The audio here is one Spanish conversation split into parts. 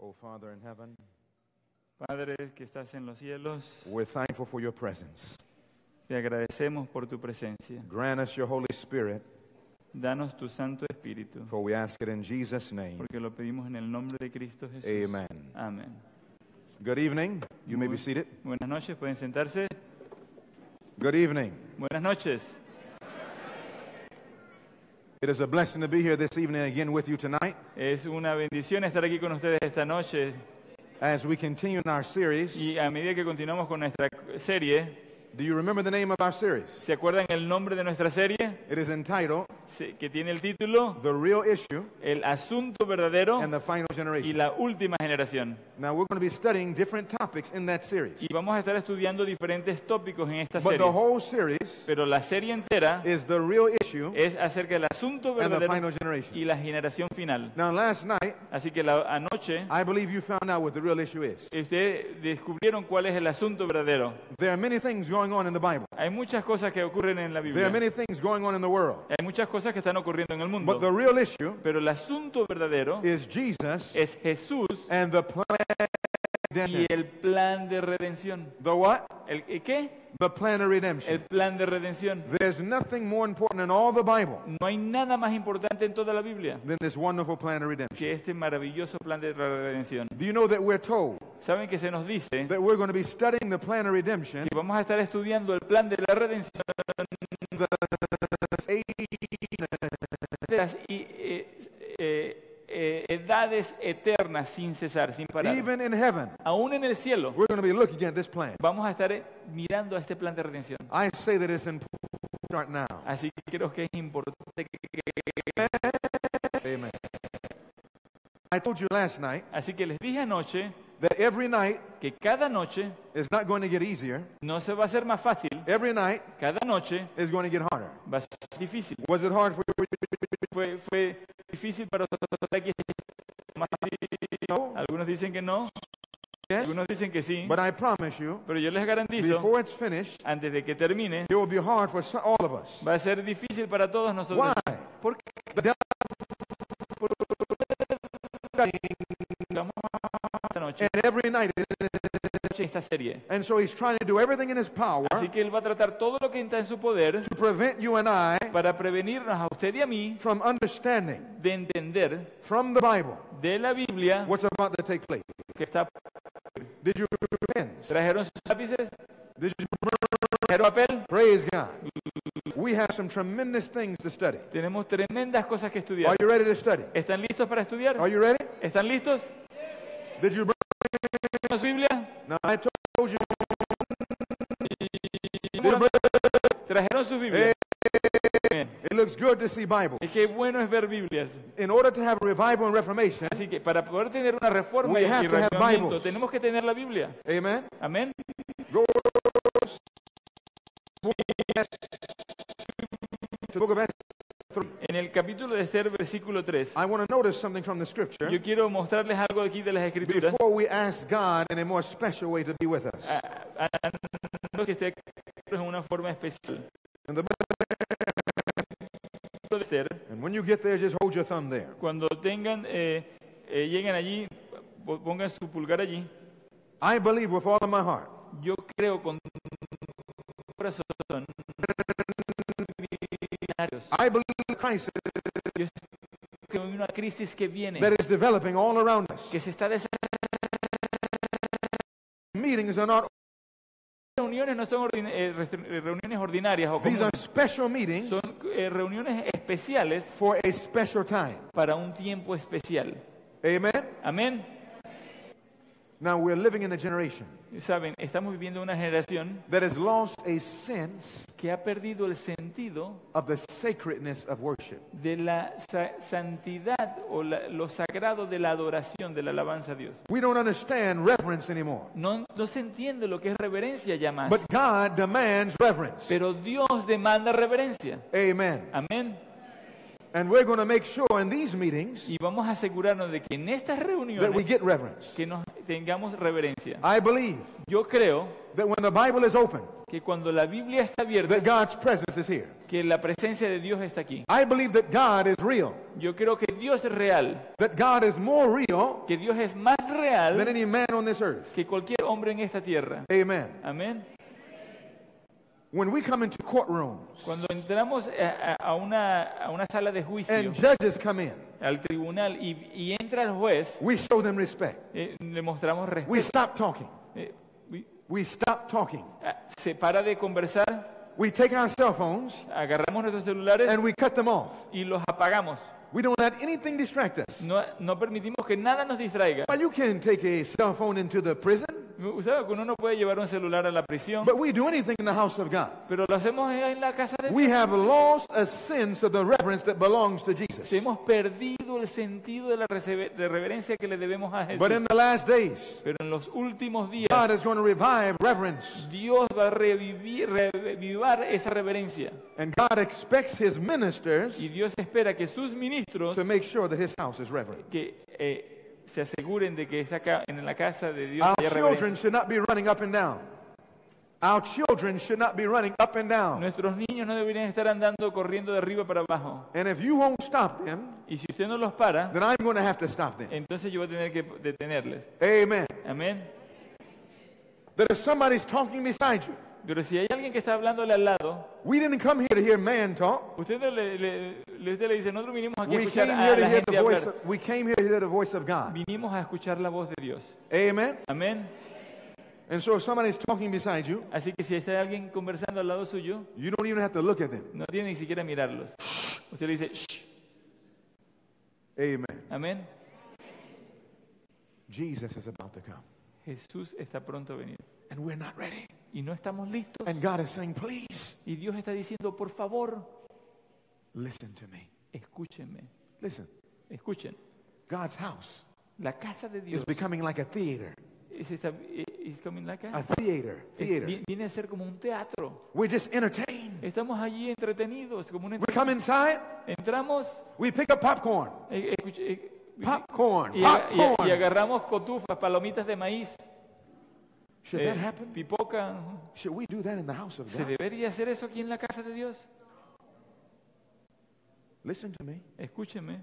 Oh, Father in heaven, Padre que estás en los cielos, we're thankful for your presence. te agradecemos por tu presencia. Grant us your Holy Spirit, Danos tu Santo Espíritu, for we ask it in Jesus' name. porque lo pedimos en el nombre de Cristo Jesús. Amen. Amén. Good evening. You may be seated. Buenas noches, pueden sentarse. Good evening. Buenas noches. It is a blessing to be here this evening again with you tonight Es una bendición estar aquí con ustedes esta noche as we continue in our series. y a medida que continuamos con nuestra serie, Do you remember the name of our series? ¿se acuerdan el nombre de nuestra serie? It is entitled Que tiene el título The Real Issue El Asunto Verdadero and the Final y Generation. la Última Generación. Now we're going to be studying different topics in that series. Y vamos a estar estudiando diferentes tópicos en esta But the serie. whole series Pero la serie entera is the real issue es acerca del asunto and the verdadero final generation. y la generación final. Now last night, Así que anoche I believe you found out what the real issue is. ustedes descubrieron cuál es el asunto verdadero. There are many things going on in the Bible. Hay muchas cosas que ocurren en la There Biblia. are many things going on in the world. Hay muchas cosas que están ocurriendo en el But the mundo. real issue Pero el asunto verdadero is Jesus es Jesús and the plan of y redemption. el plan de redención. The what? ¿El qué? The plan of El redemption. plan de redención. There's nothing more important in all the Bible No hay nada más importante en toda la Biblia than this wonderful plan of redemption. que este maravilloso plan de redención. Do you know that we're told ¿Saben que se nos dice that we're going to be studying the plan of redemption que vamos a estar estudiando el plan de la redención de las edades eternas sin cesar, sin parar? even in heaven? Aún en el cielo We're going to be looking at this plan. vamos a estar mirando a este plan de redención. I say that it's important to start now. Así que creo que es importante Amen. I told you last night Así que les dije anoche that every night que cada noche is not going to get easier. no se va a hacer más fácil, Every night cada noche is going to get harder. va a ser difícil. Was it hard for you? Fue difícil para nosotros aquí. No. Algunos dicen que no, Yes. algunos dicen que sí, But I promise you, pero yo les garantizo, before it's finished, antes de que termine, it will be hard for all of us. va a ser difícil para todos nosotros. Why? ¿Por qué? The devil Estamos esta noche and every night, esta serie. and so he's trying to do everything in his power Así que él va a tratar todo lo que está en su poder to prevent you and I para prevenirnos a usted y a mí from understanding de entender from the Bible de la Biblia what's about to take place. que está. Did you repent? ¿Trajeron sus lápices? Did you ¿Trajeron papel? praise God? We have some tremendous things to study. Tenemos tremendas cosas que estudiar. Are you ready to study? ¿Están listos para estudiar? Are you ready? ¿Están listos? Did you bring ¿Trajeron su Biblia? Now I told you. ¿Trajeron sus Biblias? Bien. It looks good to see Bible. Es que bueno es ver Biblias. In order to have a revival and reformation, Así que para poder tener una reforma We y have to have reavivamiento, Bibles. tenemos que tener la Biblia. amen. Amén. Go to the book of Esther 3. En el capítulo de Esther, versículo 3, I want to notice something from the scripture yo quiero mostrarles algo aquí de las Escrituras. before we ask God in a more special way to be with us. A que esté en una forma especial. In the- De Esther, And when you get there, just hold your thumb there. cuando tengan, lleguen allí, pongan su pulgar allí. I believe with all of my heart Yo creo con corazón I believe Christ que hay una crisis que viene, that is developing all around us. que se está desarrollando. Meetings are not, Reuniones no son reuniones ordinarias o these are comunes, special meetings son reuniones especiales for a special time. para un tiempo especial. Amen? Amén. Now we're living in a generation Saben, estamos viviendo una generación that has lost a sense que ha perdido el sentido of the sacredness of worship. de la santidad o lo sagrado de la adoración, de la alabanza a Dios. We don't understand reverence anymore. No se entiende lo que es reverencia ya más, But God demands reverence. pero Dios demanda reverencia. Amen. Amén. And we're going to make sure in these meetings Y vamos a asegurarnos de que en estas that we reuniones get reverence. que nos tengamos reverencia. I believe Yo creo that when the Bible is open, que cuando la Biblia está abierta, that God's presence is here. que la presencia de Dios está aquí. I believe that God is real, Yo creo que Dios es real, that God is more real que Dios es más than real any man on this earth. que cualquier hombre en esta tierra. Amen. Amén. When we come into courtrooms Cuando entramos a una sala de juicio, and judges come in, al tribunal, y entra el juez, we show them respect. le mostramos We respeto. stop talking. We- We stop talking. se para de conversar, We take our cell phones agarramos nuestros celulares and we cut them off. y los apagamos. We don't let anything distract us. No permitimos que nada nos distraiga. Well, you can take a cell phone into the prison, ¿Sabe que uno no puede llevar un celular a la prisión? but we do anything in the house of God. Pero lo hacemos en la casa de Dios. We have lost a sense of the reverence that belongs to Jesus. Hemos perdido el sentido de la de reverencia que le debemos a Jesús. But in the last days, Pero en los últimos días, God is going to revive reverence. Dios va a revivar esa reverencia. And God expects His Y ministers Dios espera que sus ministros to make sure that His house is reverent. que se aseguren de que en la casa de Dios Our haya children reverencia. should not be running up and down. Our children should not be running up and down. Nuestros niños no deberían estar andando corriendo de arriba para abajo. And if you won't stop them, Y si usted no los para, then I'm going to have to stop them. entonces yo voy a tener que detenerles. Amen. Amén. That if somebody's talking beside you, Pero si hay alguien que está hablándole al lado, we didn't come here to hear man talk. usted usted le dice, nosotros vinimos aquí a We escuchar came a here to la hear gente the voice. hablar. We came here to hear the voice of God. Vinimos a escuchar la voz de Dios. Amen. Amén. And so if somebody's talking beside you, Así que si está alguien conversando al lado suyo, you don't even have to look at them. no tiene ni siquiera mirarlos. Usted le dice, "Shh". Amen. Amén. Jesus is about to come. Jesús está pronto a venir. And we're not ready. Y no estamos listos. And God is saying, please, Y Dios está diciendo, por favor, listen to me. escúchenme. Listen, Escuchen. God's house La casa de is Dios becoming like a theater. is coming like A theater. viene a ser como un teatro. We're just entertained. Estamos allí entretenidos, como un We come inside, entramos we pick up popcorn. Popcorn. y Popcorn. agarramos cotufas, palomitas de maíz, Should that happen? pipoca. Should we do that in the house of ¿Se God? debería hacer eso aquí en la casa de Dios? Listen to me. Escúcheme,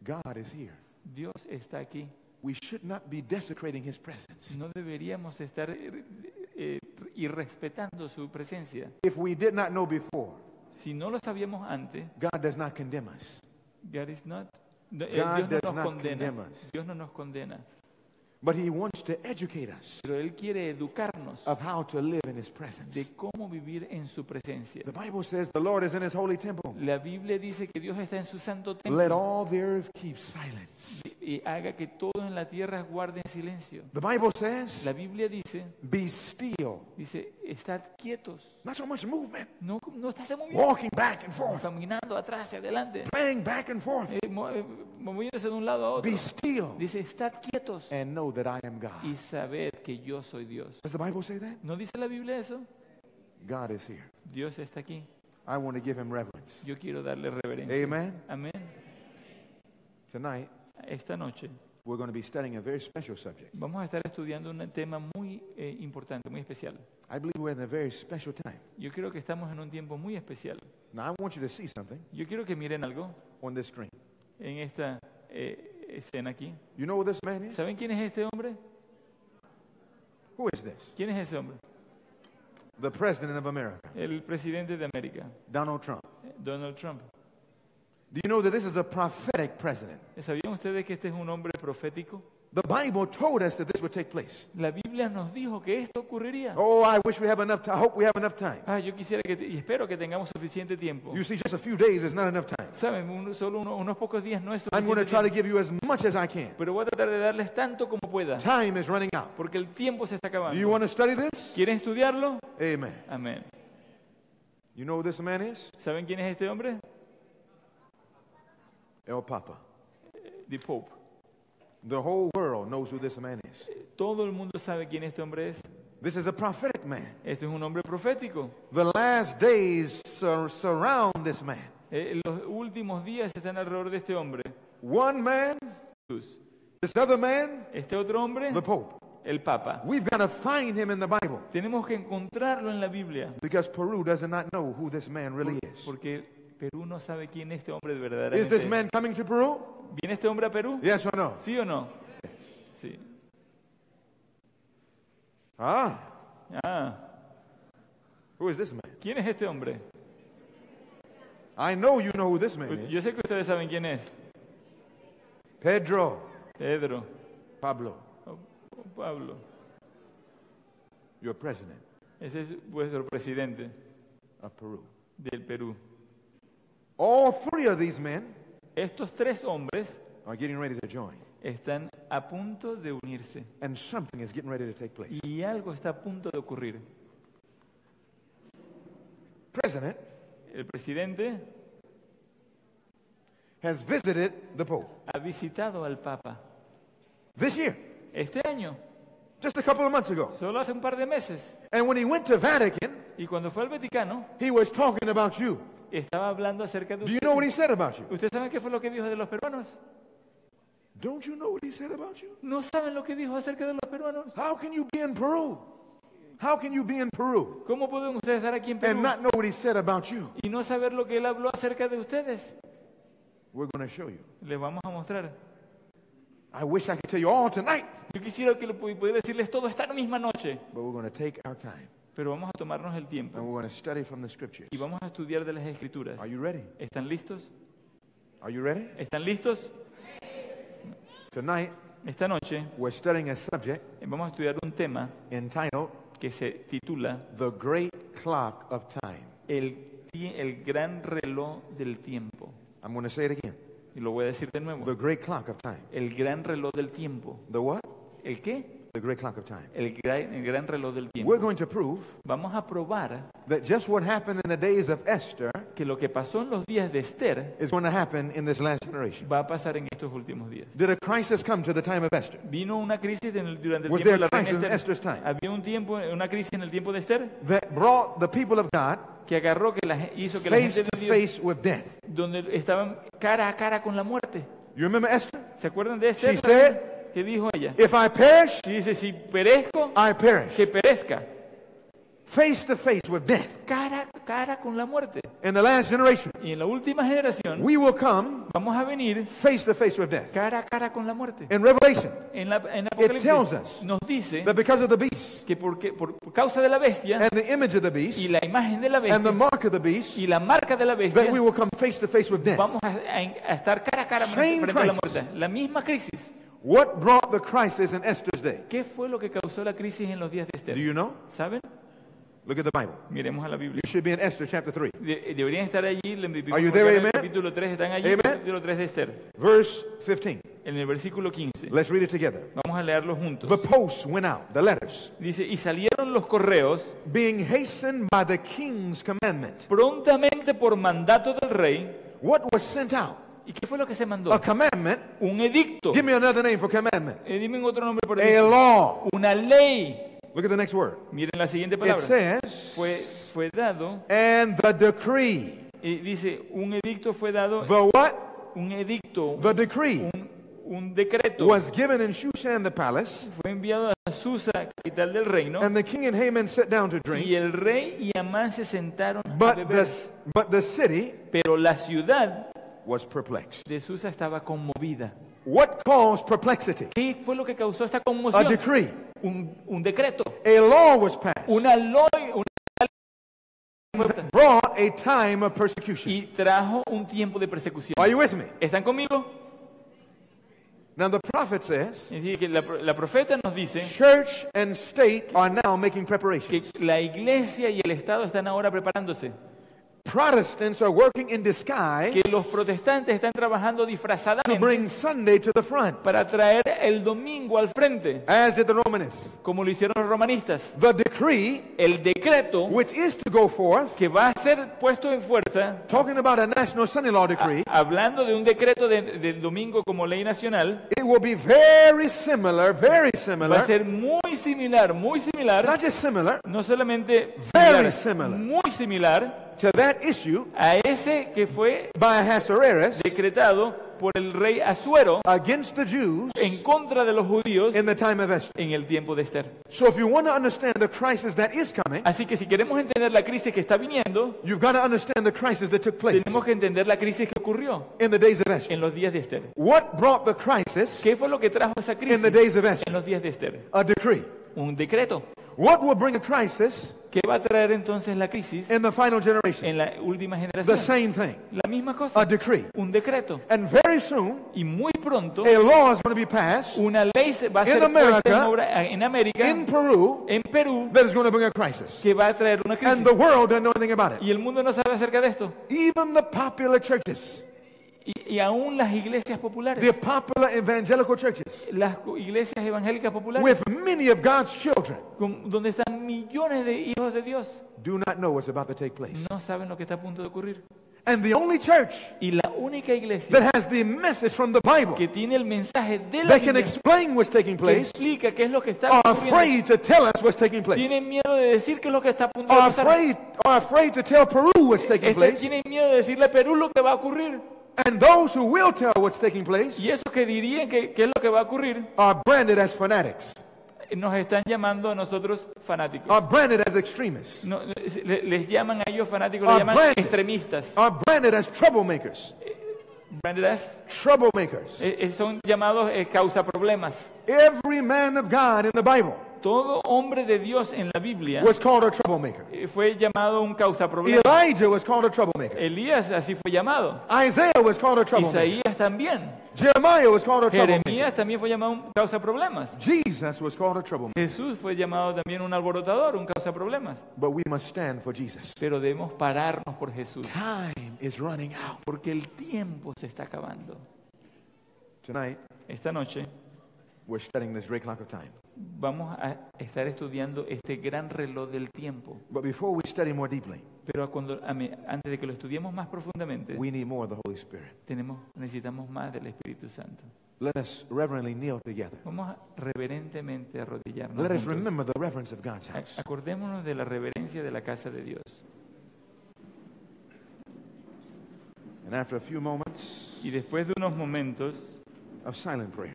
God is here. Dios está aquí. We should not be desecrating His presence. No deberíamos estar irrespetando su presencia. If we did not know before, Si no lo sabíamos antes, God does not condemn us. God is not, God Dios does no nos not condena. condemn us. Dios no nos condena. But He wants to educate us Pero Él quiere educarnos of how to live in His presence. de cómo vivir en su presencia. The Bible says the Lord is in His holy temple. La Biblia dice que Dios está en su santo Let templo all the earth keep silence. y haga que todo en la tierra guarde silencio. The Bible says, La Biblia dice, be still. estad quietos. Not so much movement. No estás en movimiento, Walking back and forth. caminando atrás y adelante, Praying back and forth. moviéndose de un lado a otro. Be still Dice, estad quietos and know that I am God. y sabed que yo soy Dios. Does the Bible say that? ¿No dice la Biblia eso? God is here. Dios está aquí. I want to give Him reverence. Yo quiero darle reverencia. Amen. Amén. Tonight, Esta noche we're going to be studying a very special subject. vamos a estar estudiando un tema muy importante, muy especial. I believe we're in a very special time. Yo creo que estamos en un tiempo muy especial. Now, I want you to see something Yo quiero que miren algo on this screen. en esta escena aquí. You know who this man is? ¿Saben quién es este hombre? Who is this? ¿Quién es ese hombre? The President of America, El presidente de América, Donald Trump. Donald Trump. Do you know that this is a prophetic president? ¿Sabían ustedes que este es un hombre profético? The Bible told us that this would take place. La Biblia nos dijo que esto ocurriría. Oh, I wish we have enough time. I hope we have enough time. Yo quisiera y espero que tengamos suficiente tiempo. You see, just a few days is not enough time. Saben, solo unos pocos días no es I'm going to suficiente try to tiempo. give you as much as I can. Pero voy a tratar de darles tanto como pueda, Time is running out. porque el tiempo se está Do you acabando. want to study this? ¿Quieren estudiarlo? Amen. Amén. You know who this man is? ¿Saben quién es este hombre? El Papa. The Pope. The whole world knows who this man is. Todo el mundo sabe quién este hombre es. This is a prophetic man. Este es un hombre profético. The last days surround this man. Los últimos días están alrededor de este hombre. One man Jesús. This other man, Este otro hombre, the Pope. el Papa. We've got to find him in the Bible Tenemos que encontrarlo en la Biblia, because Peru does not know who this man really is. porque Perú no sabe quién este hombre Is verdaderamente this es. man coming to Peru? ¿Viene este hombre a Perú? Yes or no? ¿Sí o no? Sí. Ah, Ah, who is this man? ¿quién es este hombre? I know you know who this man is. Yo sé que ustedes saben quién es. Pedro Pedro Pablo, o Pablo. your president Ese es vuestro presidente of Peru. del Perú. All three of these men Estos tres hombres are getting ready to join, están a punto de unirse and something is getting ready to take place. y algo está a punto de ocurrir. President El presidente has visited the Pope ha visitado al Papa this year, este año, just a couple of months ago. solo hace un par de meses. And when he went to Vatican, Y cuando fue al Vaticano, he was talking about you. estaba hablando acerca de Do you know what he said about you? ¿Ustedes saben qué fue lo que dijo de los peruanos? Don't you know what he said about you? ¿No saben lo que dijo acerca de los peruanos? How can you be in Peru? How can you be in Peru ¿Cómo pueden ustedes estar aquí en Perú and not know what he said about you? y no saber lo que él habló acerca de ustedes? We're going to show you. Les vamos a mostrar. I wish I could tell you all tonight, Yo quisiera que pudiera decirles todo esta misma noche, but we're going to take our time pero vamos a tomarnos el tiempo and we're going to study from the scriptures. y vamos a estudiar de las Escrituras. Are you ready? ¿Están listos? Are you ready? ¿Están listos? Tonight, Esta noche we're studying a subject vamos a estudiar un tema entitled que se titula The Great Clock of Time. el gran reloj del tiempo. I'm going to say it again. Y lo voy a decir de nuevo. The Great Clock of Time. El gran reloj del tiempo. The what? ¿El qué? The Great Clock of Time. El gran reloj del We're tiempo. going to prove Vamos a probar that just what happened in the days of Esther que lo que pasó en los días de Esther is going to happen in this last generation. va a pasar en estos últimos días. Did a crisis come to the time of Esther? Vino una crisis durante el Was tiempo there de la a reina crisis in Esther. Esther's time Había una crisis en el tiempo de Esther that brought the people of God que agarró, hizo que la face gente to de Dios, face with death? donde estaban cara a cara con la muerte. You remember Esther? ¿Se acuerdan de Esther? She said, ¿Qué dijo ella? if I perish, Y dice, si perezco, I perish. que perezca. Face to face with death. Cara a cara con la muerte. In the last generation, Y en la última generación we will come vamos a venir face to face with death. cara a cara con la muerte. In Revelation, En tells Apocalipsis us nos dice that because of the beast que por causa de la bestia and the image of the y beast la imagen de la and the bestia mark of the beast, y la marca de la that we bestia, will come face to face with death. vamos a estar cara a cara Same frente a la crisis. muerte. La misma crisis. What brought the crisis in Esther's day? ¿Qué fue lo que causó la crisis en los días de Do Esther? you know? ¿Saben? Look at the Bible. Miremos a la Biblia. You should be in Esther chapter 3, Deberían estar allí, Are you there, en el amen? capítulo 3, están allí, Amen. capítulo 3 de Esther, verse 15. en el versículo 15. Let's read it together. Vamos a leerlo juntos. The posts went out, the letters, Dice, y salieron los correos being hastened by the king's commandment. prontamente por mandato del rey. What was sent out? ¿Y qué fue lo que se mandó? A commandment. Un edicto. Give me another name for commandment. Dime un otro nombre por A edicto. law. Una ley. Look at the next word. Miren la siguiente It palabra. says, Fue dado, and the decree. y dice, un edicto fue dado, The what? un edicto, The decree un decreto was given in Shushan the palace, fue enviado a Susa, capital del reino, and the king and Haman sat down to drink. y el rey y Amán se sentaron a But beber. the city Pero la ciudad was perplexed. de Susa estaba conmovida. What caused perplexity? ¿Qué fue lo que causó esta A conmoción? decree. Un decreto, A law was passed. una ley, Brought a time of persecution. y trajo un tiempo de persecución. Are you with me? ¿Están conmigo? Now the prophet says, Es decir, que la profeta nos dice church and state are now making que preparations. la iglesia y el Estado están ahora preparándose. Protestants are working in disguise Que los protestantes están trabajando to disfrazadamente bring Sunday to the front, para traer el domingo al frente, as did the Romanists. como lo hicieron los romanistas. The decree, El decreto which is to go forth, que va a ser puesto en fuerza, talking about a national Sunday law decree, hablando de un decreto del domingo como ley nacional, it will be very similar, va a ser muy similar, not just similar, no solamente Very similar, similar. muy similar to that issue a ese que fue by Ahasuerus decretado por el rey Asuero against the Jews en contra de los judíos in the time of Esther. en el tiempo de Esther. So if you want to understand the crisis that is coming, Así que si queremos entender la crisis que está viniendo, you've got to understand the crisis that took place tenemos que entender la crisis que ocurrió in the days of Esther. en los días de Esther. What brought the crisis ¿Qué fue lo que trajo esa in crisis the days of Esther? en los días de Esther? A decree. Un decreto. What will bring a crisis ¿Qué va a traer entonces la crisis in the final generation? en la última The generación? same thing. La misma A cosa. decree. Un decreto. And very soon, Y muy pronto, a law is going to be passed una ley va a in ser America, puesta en obra en América, in Peru, en Perú, that is going to bring a crisis. que va a traer una crisis. And the world doesn't know anything about it. Y el mundo no sabe acerca de esto. Even the popular churches, Y aún las iglesias the populares, popular evangelical churches, las iglesias evangélicas populares, with many of God's children, donde están millones de hijos de Dios, do not know what's about to take place. no saben lo que está a punto de ocurrir. And the only church Y la única iglesia that has the message from the Bible que tiene el mensaje de la that can Biblia, explain what's taking que place explica qué es lo que está are ocurriendo, afraid to tell us what's taking place. tienen miedo de decir qué es lo que está a punto de Are pasar. afraid to tell Peru what's taking place. Tienen miedo de decirle a Perú lo que va a ocurrir. And those who will tell what's taking place Y esos que dirían que es lo que va a ocurrir, are branded as fanatics, nos están llamando a nosotros fanáticos. are branded as extremists, No, les llaman a ellos fanáticos, les Are llaman branded. extremistas. are branded as troublemakers. Branded as, Troublemakers. son llamados causa problemas. Every man of God in the Bible Todo hombre de Dios en la Biblia was called a troublemaker. fue llamado un causa problema. Elijah was called a troublemaker. Elías así fue llamado. Isaiah was called a troublemaker. Isaías también. Jeremiah was called a troublemaker. Jeremías también fue llamado un causa problemas. Jesus was called a troublemaker. Jesús fue llamado también un alborotador, un causa problemas. But we must stand for Jesus. Pero debemos pararnos por Jesús, Time is running out. porque el tiempo se está acabando. Tonight, Esta noche we're studying this great clock of time. vamos a estar estudiando este gran reloj del tiempo. But before we study more deeply, Pero antes de que lo estudiemos más profundamente, we need more of the Holy Spirit. necesitamos más del Espíritu Santo. Let us reverently kneel together. Vamos a reverentemente arrodillarnos. Let us juntos. remember the reverence of God's house. Acordémonos de la reverencia de la casa de Dios. And after a few moments Y después de unos momentos of silent prayer,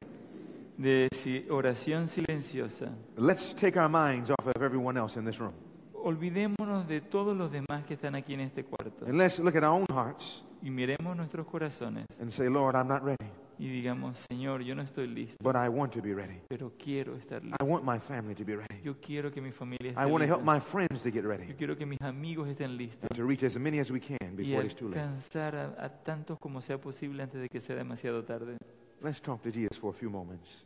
de oración silenciosa, let's take our minds off of everyone else in this room. olvidémonos de todos los demás que están aquí en este cuarto And let's look at our own hearts y miremos nuestros corazones and say, Lord, I'm not ready, y digamos, Señor, yo no estoy listo, but I want to be ready. pero quiero estar listo. I want my family to be ready. Yo quiero que mi familia I esté want to help lista. my friends to get ready Yo quiero que mis amigos estén listos and to reach as many as we can y before it's too late. alcanzar a tantos como sea posible antes de que sea demasiado tarde. Let's talk to Jesus for a few moments.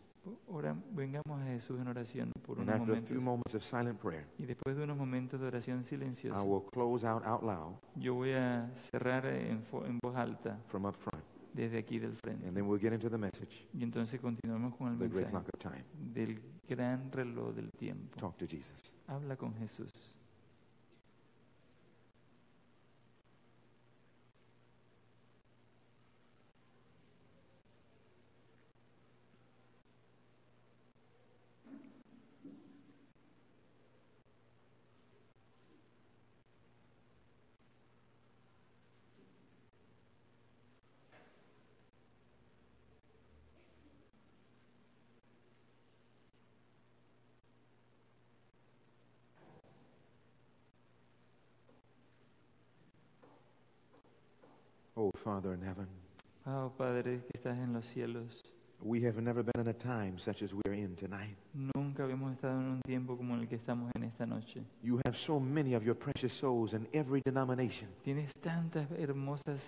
Ahora vengamos a Jesús en oración por And unos after a few momentos. moments of silent prayer, Y después de unos momentos de oración I silenciosa, will close out loud yo voy a cerrar en voz alta from up front. desde aquí del frente. And then we'll get into the message, Y entonces continuamos con el the great mensaje clock of time. del gran reloj del tiempo. Talk to Jesus. Habla con Jesús. Oh, Father in heaven, Oh, Padre que estás en los cielos, we have never been in a time such as we're in tonight. nunca habíamos estado en un tiempo como el que estamos en esta noche. You have so many of your precious souls in every denomination. Tienes tantas hermosas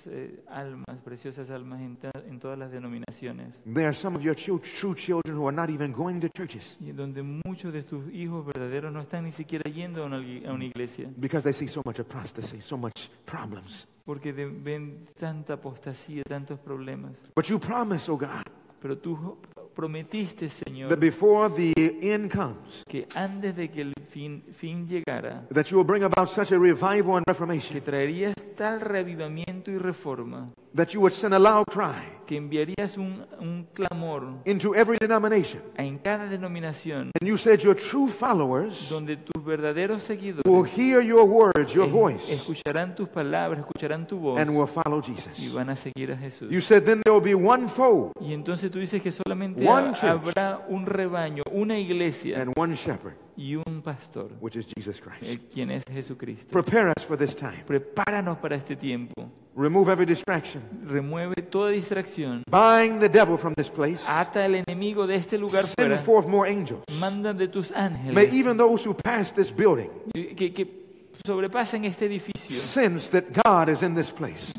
almas, preciosas almas en todas las denominaciones, There are some of your true children who are not even going to churches y donde muchos de tus hijos verdaderos no están ni siquiera yendo a una iglesia, because they see so much apostasy, so much problems. porque ven tanta apostasía, tantos problemas. But you promise, oh God, Pero tú prometiste, Señor, that before the end comes, que antes de que el fin llegara, that you will bring about such a revival and que reformation, traerías tal revivamiento y reforma, that you would send a loud cry que enviarías un clamor into every denomination. en cada denominación, And you said your true followers donde tus verdaderos seguidores will hear your words, your voice, escucharán tus palabras, escucharán tu voz and will follow y Jesus. van a seguir a Jesús. You said then there will be one fold Y entonces tú dices que solamente One church. habrá un rebaño, una iglesia and one shepherd, y un pastor, which is Jesus Christ. quien es Jesucristo. Prepare us for this time. Prepáranos para este tiempo. Remove every distraction. Remueve toda distracción. Bind the devil from this place. Ata al enemigo de este lugar Send fuera. forth more angels. Manda de tus May ángeles even those who pass this building que sobrepasen este edificio. sense that God is in this place.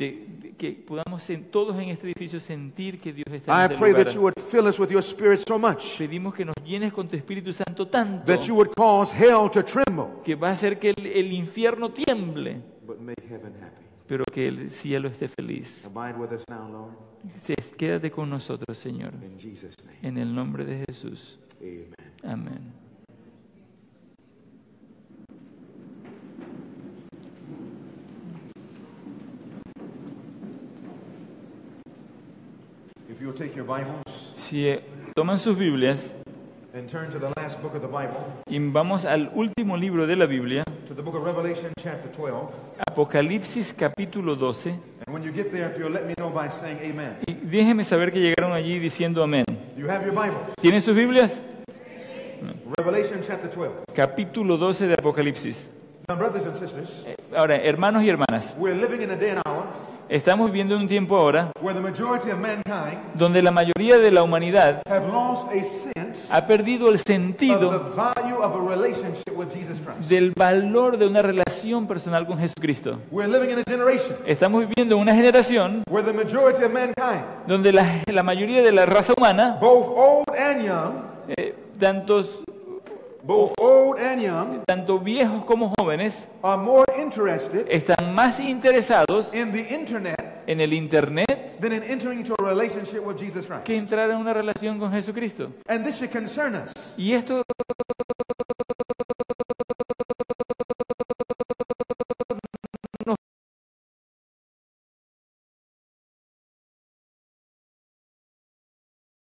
Que podamos todos en este edificio sentir que Dios está I en este pray that lugar. you would fill us with your spirit so much Pedimos que nos llenes con tu Espíritu Santo tanto that you would cause hell to tremble, que va a hacer que el infierno tiemble, but make heaven happy. pero que el cielo esté feliz. Abide with us now, Lord, Quédate con nosotros, Señor, in Jesus' name. en el nombre de Jesús. Amen. Amén. If you will take your Bibles Si toman sus Biblias and turn to the last book of the Bible, y vamos al último libro de la Biblia, to the book of Revelation, chapter 12. Apocalipsis capítulo 12, And when you get there, if you'll let me know by saying amen. y déjenme saber que llegaron allí diciendo amén. You have your Bibles. ¿Tienen sus Biblias? Revelation, chapter 12. Capítulo 12 de Apocalipsis. Now, brothers and sisters, Ahora, hermanos y hermanas, we're living in a day and hour estamos viviendo un tiempo ahora where the majority of mankind donde la mayoría de la humanidad have lost a sense ha perdido el of the sentido value of a relationship with Jesus Christ. del valor de una relación personal con Jesucristo. We're living in a generation Estamos viviendo una generación where the majority of mankind, donde la mayoría de la raza humana, both old and young, tanto viejos como jóvenes, are more interested están más interesados in the internet en el Internet than in entering into a relationship with Jesus que Christ. entrar en una relación con Jesucristo. And this should concern us. Y esto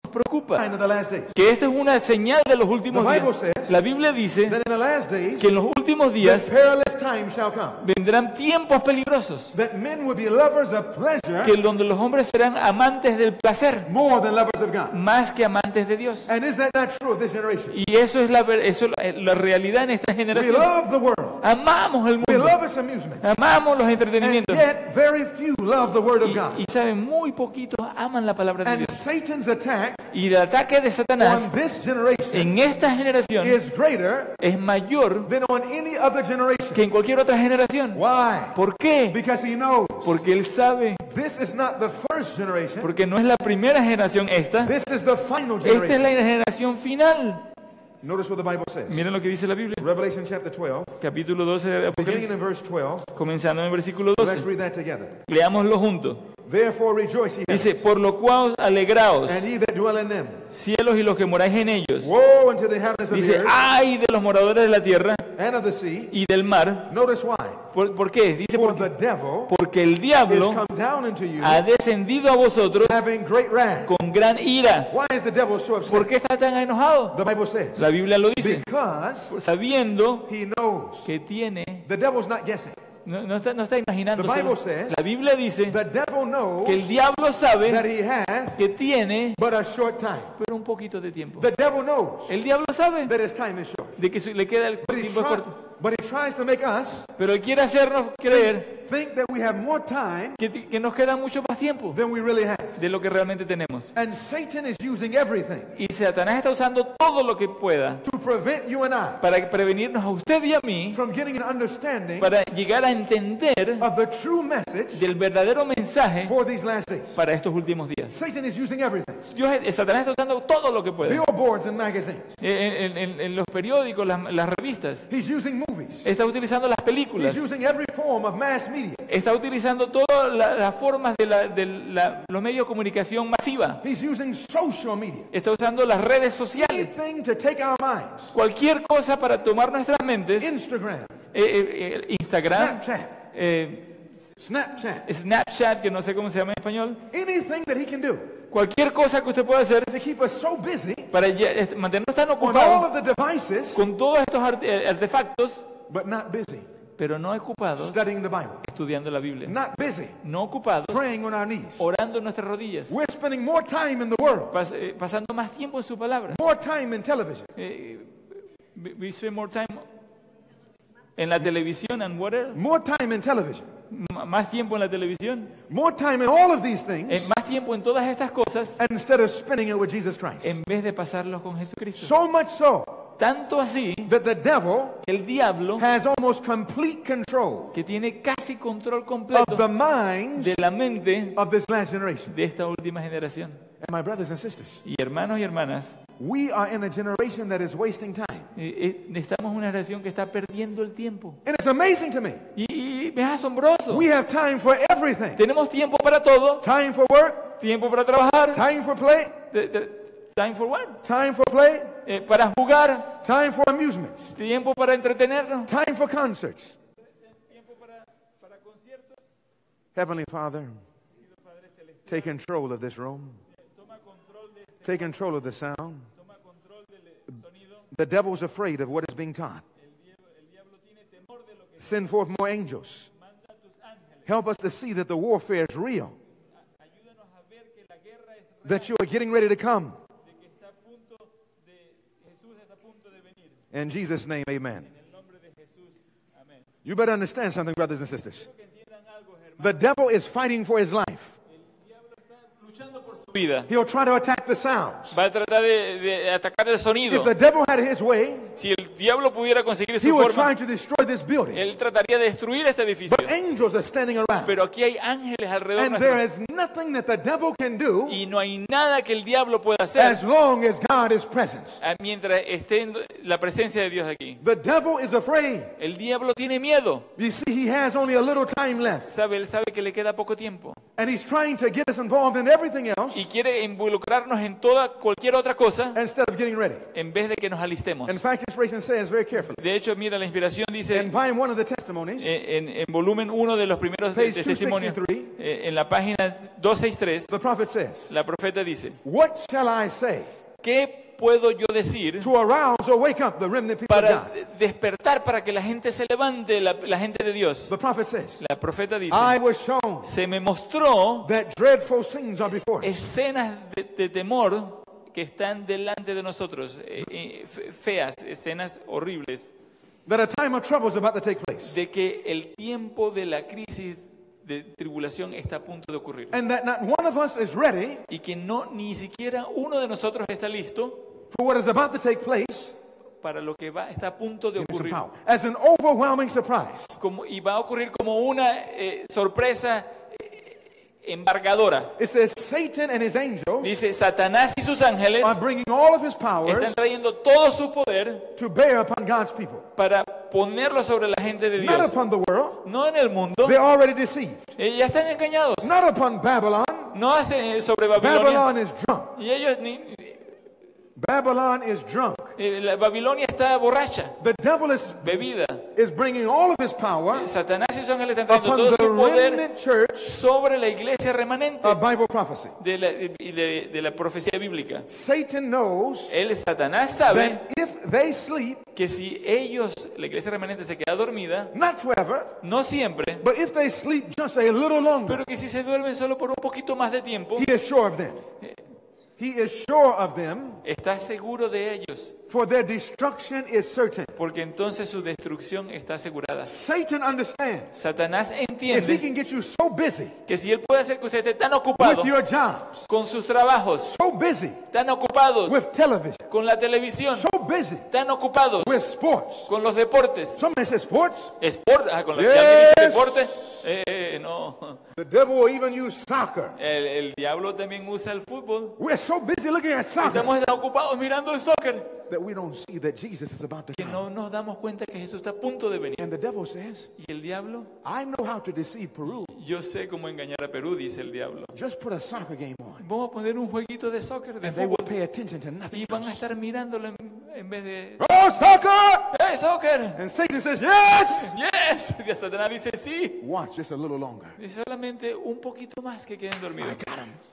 nos preocupa. Sign of the last days. Que esta es una señal de los últimos The Bible días. says La Biblia dice That in the last days, que en los últimos días that perilous times shall come. vendrán tiempos peligrosos, That men will be lovers of pleasure que donde los hombres serán amantes del placer more than lovers of God. más que amantes de Dios. And is that not true of this generation? Y eso es la realidad en esta We generación. love the world. Amamos el We mundo, love its amusements. amamos los And entretenimientos. yet, very few love the Word of God. Y saben, muy poquitos aman la palabra de And Dios. Satan's attack Y el ataque de Satanás on this generation en esta generación is greater es mayor than on any other generation. que en cualquier otra generación. Why? ¿Por qué? Because he knows Porque él sabe, this is not the first generation. porque no es la primera generación esta, This is the final esta es generation. la generación final. Notice what the Bible says. Miren lo que dice la Biblia. Revelation chapter 12, Capítulo 12 de beginning Apocalipsis, in verse 12. comenzando en el versículo Let's 12. read that together. Leámoslo juntos. Therefore rejoice ye Dice, heavens, por lo cual alegraos, and ye that dwell in them. cielos y los que moráis en ellos. Woe unto the inhabitants of the Dice, earth ay de los moradores de la tierra and of the sea. y del mar. Notice why. ¿Por qué? Dice, For the devil porque el is diablo come down into you, ha descendido a vosotros having great wrath. con gran ira. Why is the devil so ¿Por upset? qué está tan enojado? The Bible says, La Biblia lo dice, because sabiendo he knows. que tiene, The devil's not guessing. no está The imaginándose. Bible says, La Biblia dice the devil knows que el diablo sabe that he hath que tiene, but a short time. pero un poquito de tiempo. The devil knows El diablo sabe that his time is short. de que le queda el But he, tiempo corto, but he tries to make us pero él quiere hacernos creer think that we have more time que nos queda mucho más tiempo than we really have. de lo que realmente tenemos. And Satan is using everything Y Satanás está usando todo lo que pueda to prevent you and I para prevenirnos a usted y a mí, from getting an understanding para llegar a entender of the true message del verdadero mensaje for these last days. para estos últimos días. Satan is using everything. Satanás está usando todo lo que puede. Billboards and magazines. En los periódicos, las revistas. He's using movies. Está utilizando las películas. He's using every form of mass media. Está utilizando todas las formas de los medios de comunicación masiva. He's using social media. Está usando las redes sociales. Anything to take our minds. Cualquier cosa para tomar nuestras mentes. Instagram, Instagram, Snapchat, Snapchat, que no sé cómo se llama en español. anything that he can do Cualquier cosa que usted pueda hacer to keep us so busy para mantenernos tan on all ocupados of the devices, con todos estos artefactos, but not busy pero no ocupados studying the Bible, estudiando la Biblia. not busy No ocupados praying on our knees. orando en nuestras rodillas. We're spending more time in the world, Pasando más tiempo en su palabra. more time in television, We spend more time en la televisión and whatever. more time in television, Más tiempo en la televisión. more time in all of these things, Más tiempo en todas estas cosas instead of spending it with Jesus Christ. en vez de pasarlos con Jesucristo. So much so Tanto así, that the devil el diablo, has almost complete control que tiene casi control of completo the minds de la mente of this last generation. de esta última generación. And my brothers and sisters, Y hermanos y hermanas, we are in a generation that is wasting time. estamos en una generación que está perdiendo el tiempo. And it's amazing to me. Y es asombroso. We have time for everything. Tenemos tiempo para todo. Time for work, Tiempo para trabajar. time for play, Time for what? time for play, Para jugar. time for amusements, Tiempo para entretenernos. time for concerts. Tiempo para conciertos. Heavenly Father, take control of this room. Take control of the sound. The devil's afraid of what is being taught. Send forth more angels. Help us to see that the warfare is real. That you are getting ready to come. In Jesus' name, amen. You better understand something, brothers and sisters. The devil is fighting for his life. Vida. He'll try to attack the sounds. Va a tratar de atacar el sonido. If the devil had his way, Si el diablo pudiera conseguir he su would forma, try to destroy this building. él trataría de destruir este edificio. But angels are standing around. Pero aquí hay ángeles alrededor And nuestro. there is nothing that the devil can do Y no hay nada que el diablo pueda hacer as long as God is present. mientras esté en la presencia de Dios aquí. The devil is afraid. El diablo tiene miedo. You see, he has only a little time left. Él sabe que le queda poco tiempo. And he's trying to get us involved in everything else Y quiere involucrarnos en cualquier otra cosa instead of getting ready. en vez de que nos alistemos. In fact, inspiration says very carefully. De hecho, mira, la inspiración dice In volume 1 of the testimonies, en volumen 1 de los primeros Page testimonios, 263, en la página 263, the prophet says, la profeta dice, "What shall I say ¿qué puedo yo decir to arouse or wake up the remnant people of para God?" despertar, para que la gente se levante, la gente de Dios? The prophet says, La profeta dice, "I was shown se me mostró that dreadful scenes are before us." escenas de temor que están delante de nosotros, feas, escenas horribles, That a time of trouble is about to take place. de que el tiempo de la crisis de tribulación está a punto de ocurrir. And that not one of us is ready Y que ni siquiera uno de nosotros está listo for what is about to take place para lo que está a punto de in some ocurrir. power. As an overwhelming surprise. Y va a ocurrir como una sorpresa embargadora. It says Satan and his angels Dice, Satanás y sus ángeles are bringing all of his están powers trayendo todo su poder to bear upon God's people. para ponerlo sobre la gente de Not Dios. upon the world. No en el mundo. They're already deceived. Ya están engañados. Not upon Babylon. No hacen sobre Babilonia. Babylon is drunk. Y ellos, Babylon is drunk. la Babilonia está borracha, The devil is bebida. bringing all of his power Satanás y sus ángeles están trayendo upon todo the su poder remnant church sobre la iglesia remanente of Bible prophecy. de la profecía bíblica. Satan knows Satanás sabe that if they sleep, que si la iglesia remanente se queda dormida, not forever, no siempre, but if they sleep just a little longer, pero que si se duermen solo por un poquito más de tiempo, he is sure of them. He is sure of them, está seguro de ellos, for their destruction is certain. porque entonces su destrucción está asegurada. Satan understands Satanás if he entiende can get you so busy que si él puede hacer que usted esté tan ocupado with your jobs, con sus trabajos, so busy tan ocupados with television, con la televisión, so busy tan ocupados with sports. con los deportes, Somebody says sports. con la Yes. que alguien dice deporte, no. The devil will even use soccer. El diablo también usa el fútbol. We're so busy looking at soccer Estamos tan ocupados mirando el soccer that we don't see that Jesus is about to que come. no nos damos cuenta que Jesús está a punto de venir. And the devil says, Y el diablo, I know how to deceive Peru. yo sé cómo engañar a Perú, dice el diablo. Just put a soccer game on. Vamos a poner un jueguito de soccer, de And they will fútbol, pay attention to nothing y van a else. estar mirándolo en en vez de Oh, soccer! ¡Hey, soccer! And Satan says, yes! ¡Yes! Y Satanás dice sí. Watch just a little longer. Y solamente un poquito más que queden dormidos.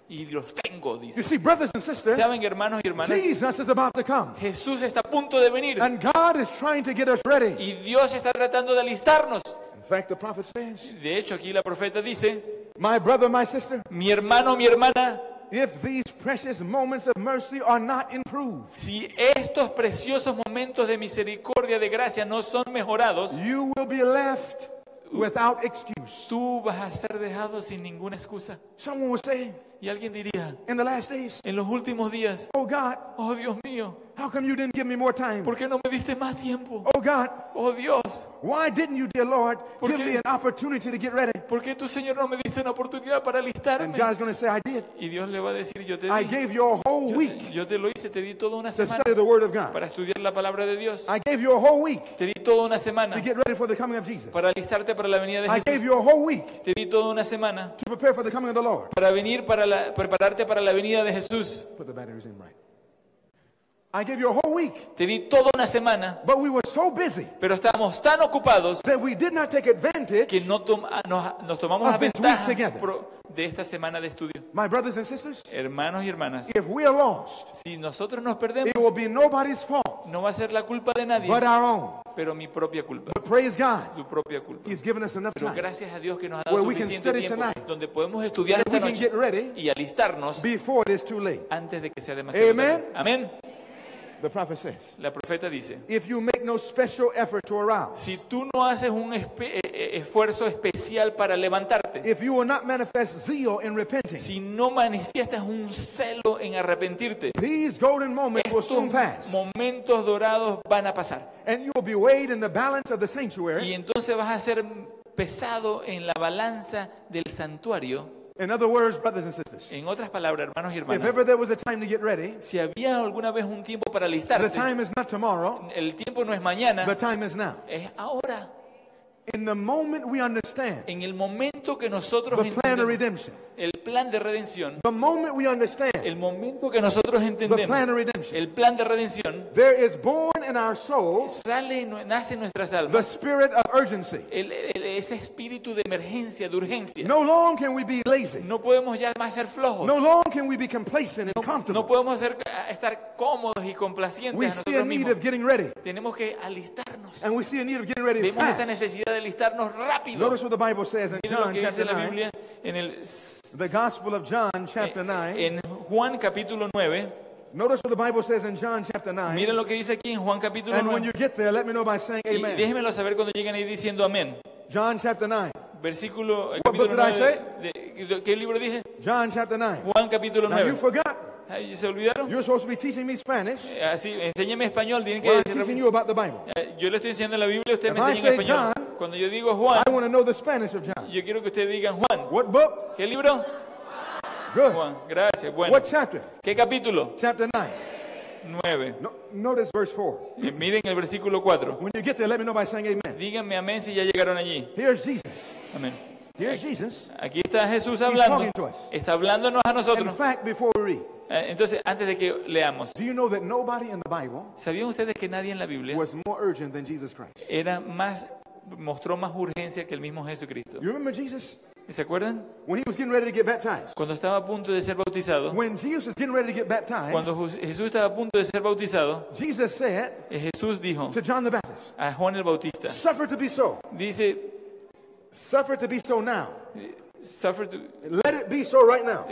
Y los tengo, You dice. see, brothers and sisters, ¿Saben, hermanos y hermanas? Jesus is about to come. Jesús está a punto de venir. And God is trying to get us ready. Y Dios está tratando de alistarnos. In fact, the prophet says, De hecho, aquí la profeta dice, my brother, my sister, mi hermano, mi hermana, if these precious moments of mercy are not improved, si estos preciosos momentos de misericordia, de gracia no son mejorados, you will be left without excuse. tú vas a ser dejado sin ninguna excusa. Someone will say, Y alguien diría, in the last days, en los últimos días, oh God, oh Dios mío, how come you didn't give me more time? ¿por qué no me diste más tiempo? Oh God, Oh Dios, why didn't you, dear Lord, ¿Por give qué? me an opportunity to get ready? ¿por qué tu Señor no me diste una oportunidad para And alistarme? God's going to say, I did. Y Dios le va a decir, yo te I di, gave you a whole week yo te lo hice, te di toda una to semana study the Word of God. para estudiar la palabra de Dios. I gave you a whole week Te di toda una semana to get ready for the coming of Jesus. para alistarte para la venida de I gave Jesús. you a whole week Te di toda una semana to prepare for the coming of the Lord. para venir, prepararte para la venida de Jesús. Put the batteries in right. I gave you a whole week, Te di toda una semana, but we were so busy pero estábamos tan ocupados that we did not take advantage. que no nos tomamos Of a this week ventaja together. de esta semana de estudio. My brothers and sisters, Hermanos y hermanas, if we are lost, si nosotros nos perdemos, it will be nobody's fault no va a ser la culpa de nadie, but our own. pero mi propia culpa, But praise God, tu propia culpa. He's given us enough Pero time gracias a Dios que nos ha dado where we can suficiente study tiempo tonight, donde podemos estudiar that we esta can get noche ready y alistarnos before it is too late. antes de que sea demasiado Amen. tarde. Amén. The prophet says, La profeta dice, if you make no special effort to arouse, si tú no haces un esfuerzo especial para levantarte, if you will not manifest zeal in repenting, si no manifiestas un celo en arrepentirte, these golden moments will estos soon pass, momentos dorados van a pasar. and you will be weighed in the balance of the Y sanctuary. entonces vas a ser pesado en la balanza del santuario. In other words, brothers and sisters, En otras palabras, hermanos y if hermanas, ever there was a time to get ready, si había alguna vez un tiempo para the alistarse, time is not tomorrow, el tiempo no es mañana, the time is now. es ahora. In the moment we understand En el momento que nosotros the plan of entendemos redemption, el plan de redención, the moment we understand el momento que nosotros the plan of entendemos redemption, el plan de redención, there is born in our souls nace en nuestras the almas spirit of urgency. ese espíritu de emergencia, de urgencia. No longer can we be lazy. No podemos ya más ser flojos. No longer can we be complacent and No comfortable. podemos estar cómodos y We complacientes a see a nosotros need mismos. of getting ready, Tenemos que alistarnos. and we see a need of getting ready Vemos esa fast. necesidad de alistarnos rápido. Notice what the Bible says in Miren lo John que dice chapter la 9, Biblia en el the Gospel of John chapter 9. en Juan capítulo 9. Notice what the Bible says in John chapter 9. Miren lo que dice aquí en Juan capítulo And when 9. you get there, let me know by saying Y amen. déjenmelo saber cuando lleguen ahí diciendo amén. John chapter 9. Versículo, book capítulo did I 9. ¿Qué libro dije? John chapter 9. Juan capítulo Now you 9. forgot. Ay, ¿se olvidaron? You're supposed to be teaching me Spanish. Así, enséñeme español. Tienen que Well, I'm decir teaching you about the Bible. yo le estoy enseñando la Biblia, usted me If I enseña en say español. John, Cuando yo digo Juan, I want to know the Spanish of John. yo quiero que ustedes digan Juan. What book? ¿Qué libro? Good. Juan, gracias. Bueno, What chapter? ¿qué capítulo? Chapter 9. 9. Notice verse 4. Miren el versículo 4. When you get there, let me know by saying amen. Díganme amén si ya llegaron allí. Here's Jesus. Amén. Here's Jesus. Aquí está Jesús hablando. talking to us. Está hablándonos a In nosotros. fact, before we read, Entonces, antes de que leamos, do you know that nobody in the Bible ¿sabían ustedes que nadie en la Biblia was more urgent than Jesus Christ? mostró más urgencia que el mismo Jesucristo? You remember Jesus? ¿Se acuerdan? When he was getting ready to get baptized. Cuando estaba a punto de ser bautizado, When Jesus was getting ready to get baptized, cuando Jesús estaba a punto de ser bautizado, Jesus said Jesús dijo to John the Baptist, a Juan el Bautista, suffer to be so. dice, Suffer to be so now. "Suffer to-" Let it be so right now.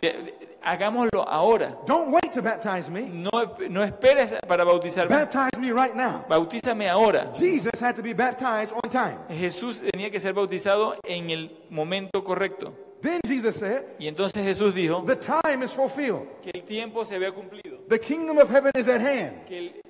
hagámoslo ahora. Don't wait to baptize me. No esperes para bautizarme. Baptize me right now. Bautízame ahora. Jesus had to be baptized on time. Jesús tenía que ser bautizado en el momento correcto. Then Jesus said, Y entonces Jesús dijo the time is fulfilled. que el tiempo se había cumplido, The kingdom of heaven is at hand. que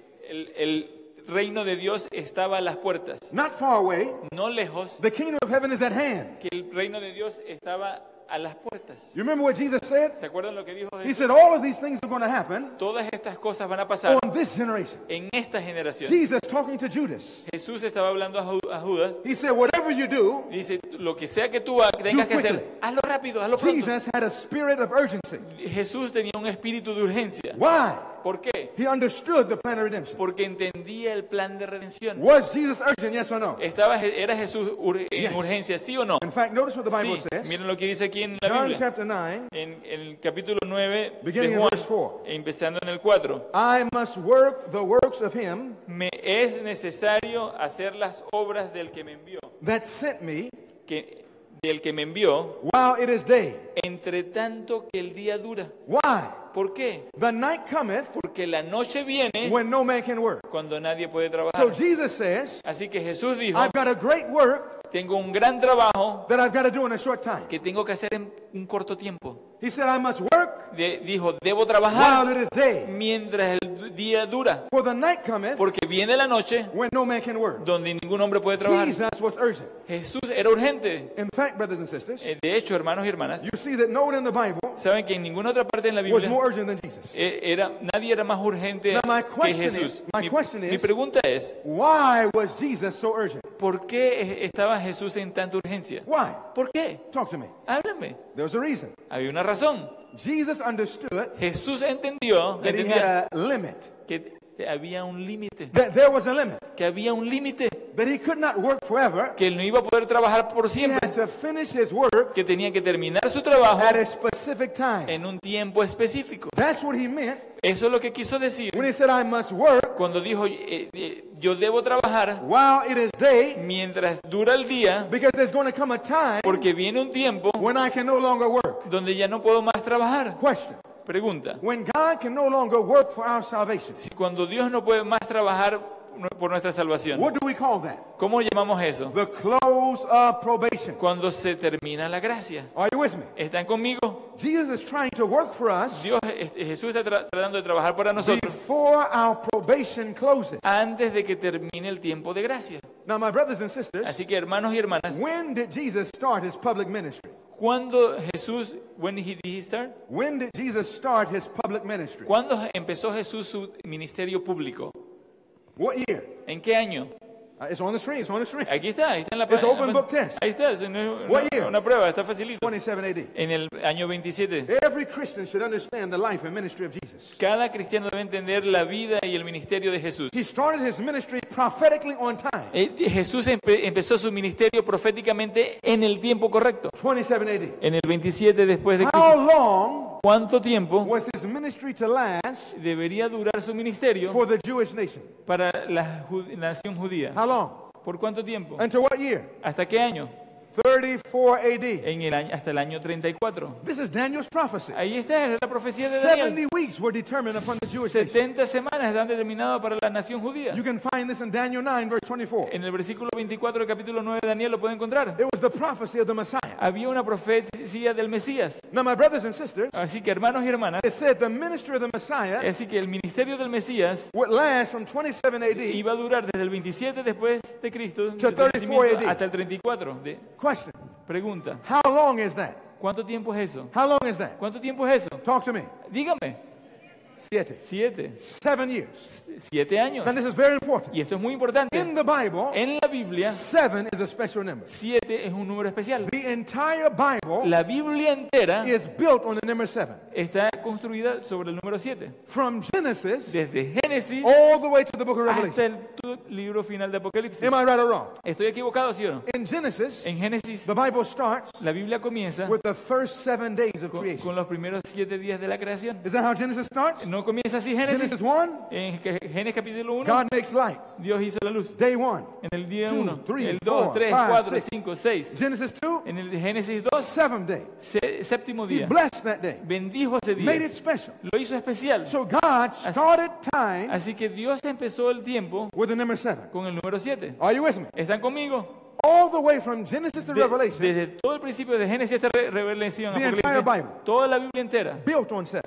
el reino de Dios estaba a las puertas, Not far away. no lejos, The kingdom of heaven is at hand. que el reino de Dios estaba a las puertas. You remember what Jesus said? ¿Se acuerdan lo que dijo He Jesús? said, all of these things are going to happen Todas estas cosas van a pasar on this generation. en esta generación. Jesus talking to Judas. Jesús estaba hablando a Judas. He said, whatever you do, Dice, lo que sea que tú tengas que hacer, hazlo rápido, hazlo pronto. Jesus had a spirit of urgency. Jesús tenía un espíritu de urgencia. Why? ¿Por qué? He understood the plan of redemption. Porque entendía el plan de redención. Was Jesus urgent, yes or no? ¿Era Jesús en urgencia, sí o no? In fact, notice what the Bible Sí, says. miren lo que dice aquí en la John Biblia. chapter 9, En el capítulo 9 beginning de in Juan, verse 4. empezando en el 4. I must work the works of him Me es necesario hacer las obras del que me envió, that sent me del que me envió, while it is day. entre tanto que el día dura. Why? ¿Por qué? The night cometh Porque la noche viene when no man can work. cuando nadie puede So trabajar. Jesus says, Así que Jesús dijo, I've got a great work tengo un gran trabajo that I've got to do in a short time. que tengo que hacer en un corto tiempo. He said, I must work Dijo, debo trabajar while it is day. mientras el día dura, For the night cometh porque viene la noche when no man can work. donde ningún hombre puede trabajar. Jesus was urgent. Jesús era urgente. In fact, brothers and sisters, De hecho, hermanos y hermanas, you see that no one in the Bible saben que en ninguna otra parte en la was Biblia more urgent than Jesus. nadie era más urgente Now, my que question Jesús. my question Mi is, pregunta es, why was Jesus so urgent? ¿por qué estaba Jesús en tanta urgencia? Why? ¿Por qué? Talk to me. Háblame. There's a reason. Había una razón. Jesus understood Jesús entendió that he had a limit, que había un límite, that there was a limit, que había un límite, that he could not work forever. que él no iba a poder trabajar por He siempre, had to finish his work que tenía que terminar su trabajo at a specific time. en un tiempo específico. That's what he meant Eso es lo que quiso decir when he said, I must work cuando dijo, yo debo trabajar while it is day, mientras dura el día, because there's going to come a time porque viene un tiempo when I can no longer work. donde ya no puedo más trabajar. Question. Pregunta, When God can no longer work for our salvation, si cuando Dios no puede más trabajar por nuestra salvación, what do we call that? ¿cómo llamamos eso? The close of probation. Cuando se termina la gracia. Are you with me? ¿Están conmigo? Jesus is trying to work for us Jesús está tratando de trabajar para nosotros before our probation closes. antes de que termine el tiempo de gracia. Now, my brothers and sisters, Así que hermanos y hermanas, when did Jesus start his public ministry? ¿cuándo Jesús, when did he start? When did Jesus start his public ministry? ¿Cuándo empezó Jesús su ministerio público? What year? ¿En qué año? It's on the screen. It's on the screen. Aquí está en la It's página. open book test. Ahí está, es una, What year? una prueba, está facilito. 27 AD. En el año 27. Every Christian should understand the life and ministry of Jesus. Cada cristiano debe entender la vida y el ministerio de Jesús. He started his ministry prophetically on time. Jesús empezó su ministerio proféticamente en el tiempo correcto, 27 AD. en el 27 después de How Cristo. long ¿Cuánto tiempo was his ministry to last debería durar su ministerio for the Jewish nation? para la nación judía? How long? ¿Por cuánto tiempo? Until what year? ¿Hasta qué año? 34 AD. En el año, hasta el año 34. This is Daniel's prophecy. Ahí está la profecía de Daniel. 70 weeks were determined upon the Jewish nation. 70 semanas están determinadas para la nación judía. You can find this in Daniel 9, verse 24. En el versículo 24 del capítulo 9 de Daniel lo pueden encontrar. It was the prophecy of the Messiah. Había una profecía del Mesías. Now, my brothers and sisters, Así que hermanos y hermanas, it said the ministry of the Messiah así que el ministerio del Mesías would last from 27 AD. iba a durar desde el 27 después de Cristo To desde el 34 nacimiento, AD. hasta el 34. Question. Pregunta, How long is that? ¿cuánto tiempo es eso? How long is that? ¿Cuánto tiempo es eso? Talk to me. Dígame. 7. 7 years. 7 años. Now, this is very important. Y esto es muy importante. In the Bible, En la Biblia, 7 is a special number. 7 es un número especial. The entire Bible La Biblia entera is built on the number 7. está construida sobre el número 7. From Genesis Desde Génesis all the way to the book of hasta Revelation. el libro final de Apocalipsis. Am I right or wrong? ¿Estoy equivocado, sí o no? In Genesis, En Génesis, the Bible starts la Biblia comienza with the first 7 days of con creation. los primeros 7 días de la creación. Is that how Genesis starts? ¿No comienza así Génesis? Genesis 1, En Génesis capítulo 1, God makes light. Dios hizo la luz. Day 1. En el día 2, 1, 3, el 2, 4, 3, 5, 4, 6. 5, 6. Genesis 2, En el de Génesis 2, 7th day. séptimo He día. blessed that day. Bendijo ese Made día. it special. Lo hizo especial. So God started time Así que Dios empezó el tiempo with the number 7. con el número 7. Are you with me? ¿Están conmigo? All the way from Genesis to Revelation, Desde todo el principio de Génesis hasta Revelación, The entire Apocalipsis, Bible. toda la Biblia entera, built on 7.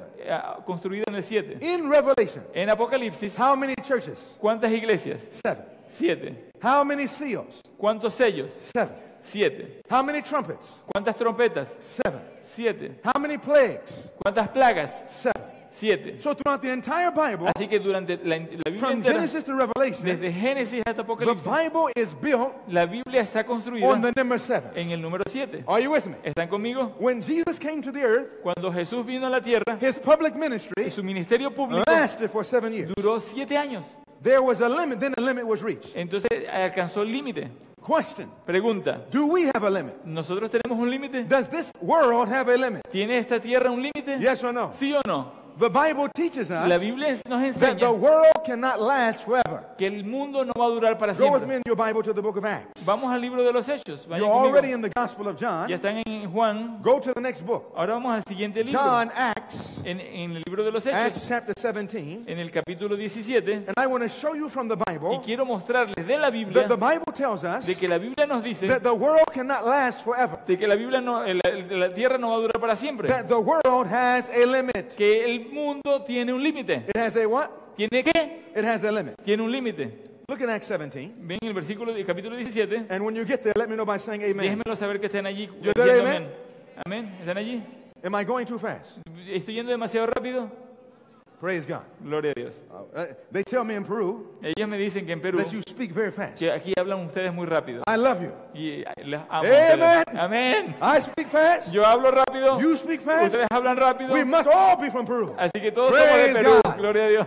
construida en el 7. In Revelation, En Apocalipsis, how many churches? ¿cuántas iglesias? 7. 7. How many seals? ¿Cuántos sellos? 7. 7. How many trumpets? ¿Cuántas trompetas? 7. 7. How many plagues? ¿Cuántas plagas? 7. 7. So throughout the entire Bible, Así que durante la Biblia from entera, Genesis to Revelation, desde Génesis hasta the Apocalipsis, Bible is built la Biblia está construida on the number 7. en el número 7. Are you with me? ¿Están conmigo? When Jesus came to the earth, Cuando Jesús vino a la tierra, his public ministry su ministerio público lasted for 7 years. duró 7 años. There was a limit, then the limit was reached. Entonces alcanzó el límite. Question, Pregunta, do we have a limit? ¿nosotros tenemos un límite? Does this world have a limit? ¿Tiene esta tierra un límite? Yes or no? ¿Sí o no? The Bible teaches La us Biblia nos that the enseña world cannot last forever. que el mundo no va a durar para Go with siempre. me in your Bible to the book of Acts. Vamos al libro de los Hechos. Vayan You're already conmigo. in the Gospel of John. Ya están en Juan. Go to the next book. Ahora vamos al siguiente libro. John, Acts, En el libro de los Acts Hechos, chapter 17. en el capítulo 17. And I want to show you from the Y Bible quiero mostrarles de la that Biblia the Bible tells us de que la Biblia nos dice that the world cannot last forever. de que la Biblia no, la tierra no va a durar para siempre. That the world has a limit. Que el mundo tiene un límite. It has a what? ¿Tiene qué? It has a limit. Tiene un límite. Look at Acts 17. Ven el versículo del capítulo 17. And when you get there, let me know by saying amen. Déjenmelo saber que estén allí. You there, diciendo amen? Amén. ¿Están allí? Am I going too fast? ¿Estoy yendo demasiado rápido? Praise God. Gloria a Dios. They tell me in Peru Ellos me dicen que en Perú, that you speak very fast. que aquí hablan ustedes muy rápido. I love you. Y les amo. a Amen. ustedes. Amén. I speak fast. Yo hablo rápido. You speak fast. Ustedes hablan rápido. We must all be from Peru. Así que todos somos de Praise Perú. God. Gloria a Dios.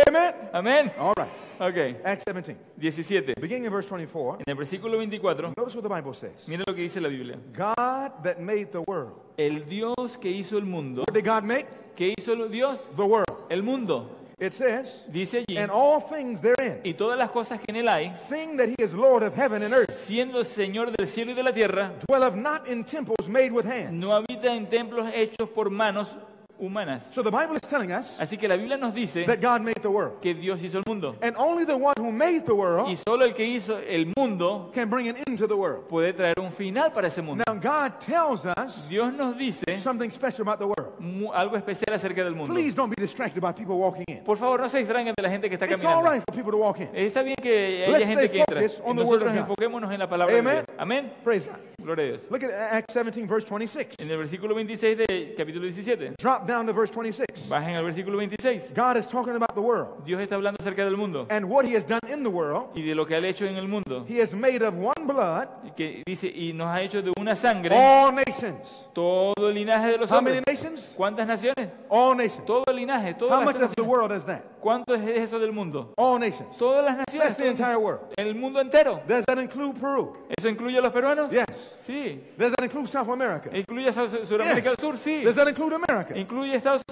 Amen. Amén. All right. Ok. Acts 17. 17. Beginning in verse 24. En el versículo 24, Notice what the Bible says. miren lo que dice la Biblia. God that made the world. El Dios que hizo el mundo. What did God make? ¿Qué hizo el Dios? The world. El mundo. It says, Dice allí. and all things therein, Y todas las cosas que en él hay, seeing that he is Lord of heaven and earth, siendo Señor del cielo y de la tierra, dwelleth not in temples made with hands. no habita en templos hechos por manos humanas. So the Bible is telling us Así que la Biblia nos dice that God made the world. que Dios hizo el mundo. And only the one who made the Y world solo el que hizo el mundo can bring an end to the world. puede traer un final para ese mundo. Now God tells us Dios nos dice something special about the world. algo especial acerca del mundo. Please don't be distracted by people walking in. Por favor, no se extrañen de la gente que está It's all caminando. right for people to walk in. Está bien que haya Let's gente stay que entra. focused on the word Nosotros of God. enfoquémonos en la palabra de Amen. Dios. Amén. Praise God. Gloria a Dios. Look at Acts 17, verse 26. En el versículo 26 del capítulo 17. Drop down to verse 26. Bajen al versículo 26. God is talking about the world Dios está hablando acerca del mundo and what he has done in the world. y de lo que ha hecho en el mundo. He has made of one blood Y que dice, y nos ha hecho de una sangre all nations. todo el linaje de los How many hombres. nations? ¿Cuántas naciones? All nations. Todo el linaje, How todas much las of the naciones. world is that? ¿Cuánto es eso del mundo? All nations. Todas las naciones. That's the entire world. El mundo entero. Does that include Peru? ¿Eso incluye a los peruanos? Yes. Sí. Does that include South America? ¿Incluye a Sudamérica Yes. del Sur? Sí. Does that include America? ¿Incluye a Estados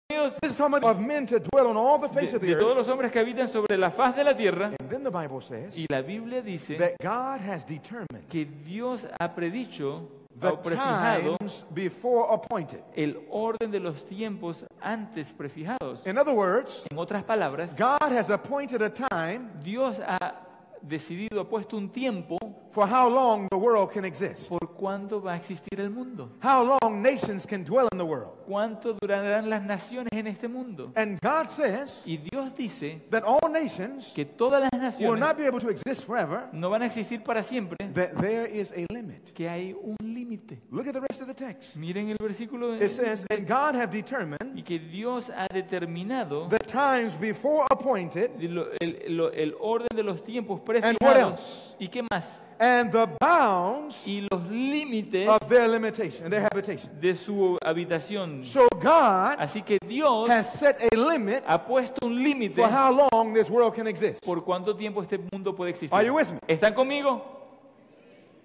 Unidos? This is talking about of men to dwell on all the face of the De todos earth. los hombres que habitan sobre la faz de la tierra. And then the Bible says Y la Biblia dice that God has determined que Dios ha predicho the o prefijado times before appointed. el orden de los tiempos antes prefijados. In other words, En otras palabras, God has appointed a time Dios ha decidido, ha puesto un tiempo for how long the world can exist. por cuánto va a existir el mundo. How long nations can dwell in the world. ¿Cuánto durarán las naciones en este mundo? And God says Y Dios dice that all nations que todas las will naciones not be able to exist forever, no van a existir para siempre, that there is a limit. que hay un límite. Look at the rest of the text. Miren el versículo It says that God have determined y que Dios ha determinado the times before appointed el orden de los tiempos what prefijados. else? ¿Y qué más? and the bounds Y los límites of their limitation, their habitation. de su habitación. So God Así que Dios has set a limit ha puesto un límite for how long this world can exist. por cuánto tiempo este mundo puede existir. Are you with me? ¿Están conmigo?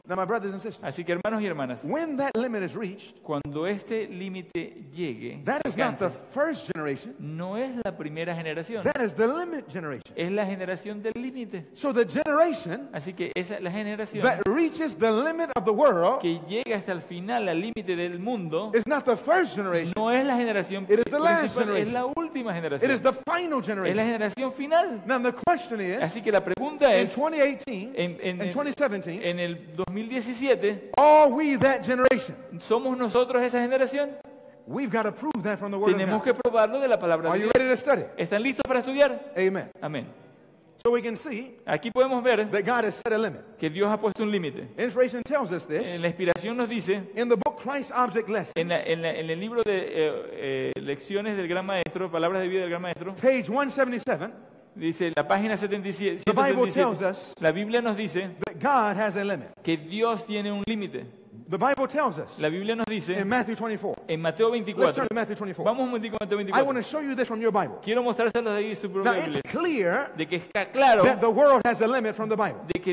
Now, my brothers and sisters, Así que hermanos y hermanas, when that limit is reached, cuando este límite llegue, that is not the alcance, first generation, no es la primera generación, that is the limit generation. es la generación del límite. So the generation Así que esa es la generación that reaches the limit of the world que llega hasta el final, al límite del mundo, is not the first generation, no es la generación It is the last principal, es generation. la última it generación, is the final es la generation. generación final. Now the question is, Así que la pregunta in es, 2018 en and 2017, en el 2017, are we that generation? ¿somos nosotros esa generación? We've got to prove that from the Word Tenemos of que God. probarlo de la palabra Are de you Dios. ready to study? ¿Están listos para estudiar? Amen. Amén. So we can see Aquí podemos ver that God has set a limit. que Dios ha puesto un límite. Inspiration tells us En this la inspiración nos dice, in the book Christ Object Lessons, en el libro de Lecciones del Gran Maestro, Palabras de Vida del Gran Maestro, page 177. dice la página 77, The Bible 177, tells us la Biblia nos dice that God has a limit. que Dios tiene un límite. The Bible tells us La Biblia nos dice in Matthew 24. en Mateo Let's 24, turn to Matthew 24. vamos un momentico a Mateo I want 24. to show you this from your Bible. Quiero mostrárselo de ahí su propia Now, it's Biblia, clear de que está claro that the world has a limit from the Bible. de que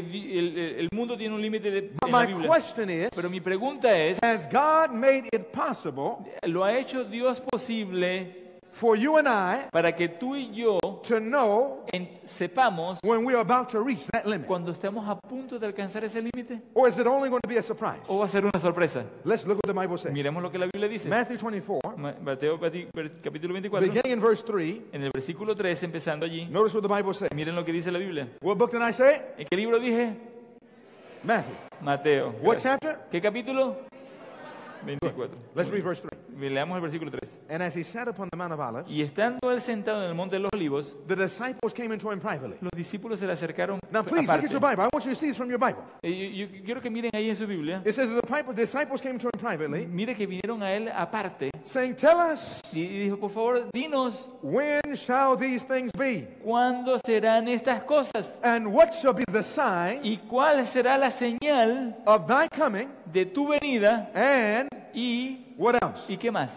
el mundo tiene un límite But en la my Biblia. question is, Pero mi pregunta es, has God made it possible ¿lo ha hecho Dios posible for you and I para que tú y yo to know sepamos when we are about to reach that limit? cuando estemos a punto de alcanzar ese límite? Or is it only going to be a surprise? ¿O va a ser una sorpresa? Let's look what the Bible says. Miremos lo que la Biblia dice. Matthew 24, Mateo capítulo 24, beginning in verse 3, en el versículo 3, empezando allí. notice what the Bible says. Miren lo que dice la Biblia. What book did I say? ¿En qué libro dije? Matthew. Mateo. What chapter? ¿Qué capítulo? 24. Let's read verse 3. Leamos el versículo 3. And as he sat upon the Mount of Olives, Y estando él sentado en el monte de los olivos, the disciples came into him privately. los discípulos se le acercaron Now, please look aparte. at your Bible. I want you to see this from your Bible. Yo quiero que miren ahí en su Biblia. It says that the disciples came to him privately, Mire que vinieron a él aparte saying, "Tell us, y dijo, por favor, dinos, when shall these things be? ¿cuándo serán estas cosas? And what shall be the sign ¿Y cuál será la señal of thy coming? de tu venida? And ¿Y what else? qué más?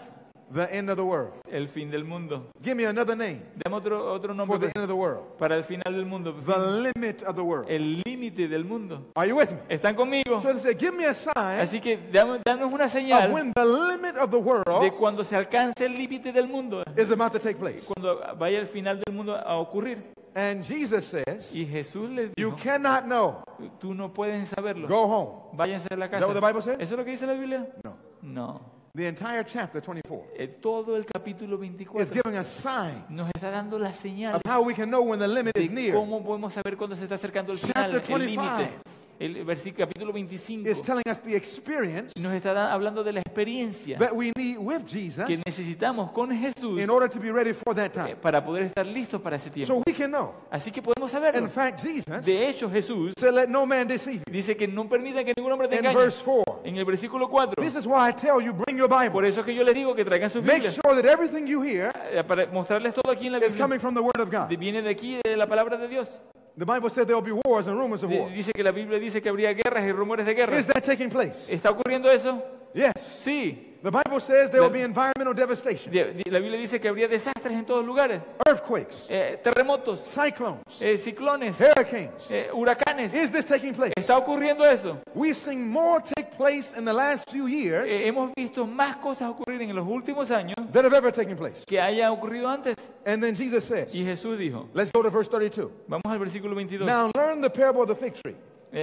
The end of the world." El fin del mundo. Give me another name Dame otro for nombre the end of the world. para el final del mundo. The limit of the world. El límite del mundo. Are you with me? ¿Están conmigo? So they said, give me a sign Así que danos una of señal when the limit of the de world cuando se alcance el límite del mundo. is about to take place. Cuando vaya el final del mundo a ocurrir. And Jesus says, Y Jesús les you dijo, cannot know. tú no puedes saberlo. Go home. Váyanse a la Is casa. that what the Bible says? ¿Eso es lo que dice la Biblia? No. No. The entire chapter 24 Todo el capítulo is 24 giving us signs nos está dando la señal of how we can know when the limit is de near. cómo podemos saber cuando se está acercando el final, Chapter el límite. 25 El capítulo 25 is telling us the experience nos está hablando de la experiencia that we need with que Jesus necesitamos con Jesús in order to be ready for that time. para poder estar listos para ese tiempo. So we can know. Así que podemos saberlo. In fact, Jesus De hecho, Jesús said, let no man deceive you. dice que no permita que ningún hombre te In engañe. verse 4. En el versículo 4. This is why I tell you, bring your Por Bible. eso que yo les digo que traigan sus Make Biblias sure that everything you hear para mostrarles todo aquí en la is Biblia. coming from the Word of God. Viene de aquí, de la palabra de Dios. The Bible said there will be wars and rumors of wars. Dice que la Biblia dice que habría guerras y rumores de guerra. Is that taking place? ¿Está ocurriendo eso? Yes. Sí. The Bible says there will be environmental devastation, La Biblia dice que habría desastres en todos lugares. earthquakes, Terremotos, cyclones, ciclones, hurricanes. huracanes. Is this taking place? ¿Está ocurriendo eso? We've seen more take place in the last few years Hemos visto más cosas ocurrir en los últimos años than have ever taken place. que haya ocurrido antes. And then Jesus says, Y Jesús dijo, let's go to verse 32. vamos al versículo 22, Now learn the parable of the fig tree.